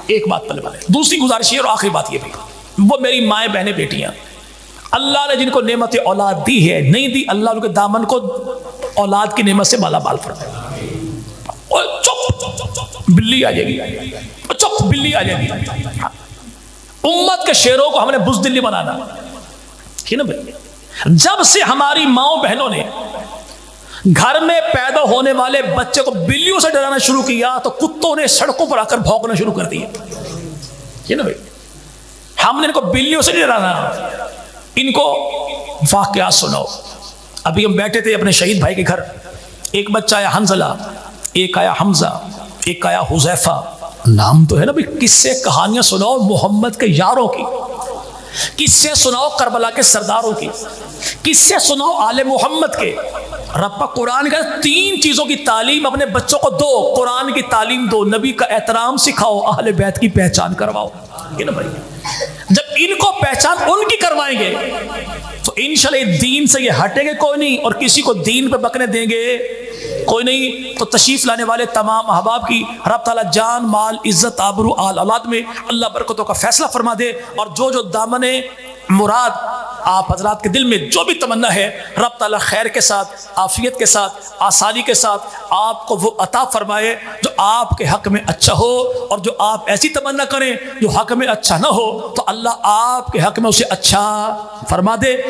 ایک بات پہلے بات ہے۔ دوسری گزارش یہ اور آخری بات یہ بھی، وہ میری مائیں بہنیں بیٹیاں، اللہ نے جن کو نعمت اولاد دی ہے، نہیں دی اللہ ان کے دامن کو اولاد کی نعمت سے مالا مال فرمائے۔ چپ بلی آ جائے گی، چپ بلی آ جائے گی۔ امت کے شیروں کو ہم نے بزدلی بنانا، ٹھیک ہے نا بھائی؟ جب سے ہماری ماؤں بہنوں نے گھر میں پیدا ہونے والے بچے کو بلیوں سے ڈرانا شروع کیا تو کتوں نے سڑکوں پر آ کر بھونکنا شروع کر دیا، ٹھیک ہے نا بھائی؟ ہم نے ان کو بلیوں سے ڈرانا۔ ان کو واقعات سناؤ۔ ابھی ہم بیٹھے تھے اپنے شہید بھائی کے گھر، ایک بچہ آیا حنظلہ، ایک آیا حمزہ، ایک آیا حذیفہ، نام تو ہے نا بھائی۔ قصے کہانیاں سناؤ محمد کے یاروں کی، قصے سناؤ کربلا کے سرداروں کی، قصے سناؤ آل محمد کے۔ رب قرآن کا 3 چیزوں کی تعلیم اپنے بچوں کو دو، قرآن کی تعلیم دو، نبی کا احترام سکھاؤ، اہل بیت کی پہچان کرواؤ، نا بھائی؟ جب ان کو پہچان ان کی کروائیں گے تو انشاءاللہ دین سے یہ ہٹیں گے کوئی نہیں، اور کسی کو دین پہ بکنے دیں گے کوئی نہیں۔ تو تشریف لانے والے تمام احباب کی رب تعالیٰ جان مال عزت آبرو آل اولاد میں اللہ برکتوں کا فیصلہ فرما دے، اور جو دامن مراد آپ حضرات کے دل میں جو بھی تمنا ہے رب تعالیٰ خیر کے ساتھ، عافیت کے ساتھ، آسانی کے ساتھ آپ کو وہ عطا فرمائے جو آپ کے حق میں اچھا ہو، اور جو آپ ایسی تمنا کریں جو حق میں اچھا نہ ہو تو اللہ آپ کے حق میں اسے اچھا فرما دے۔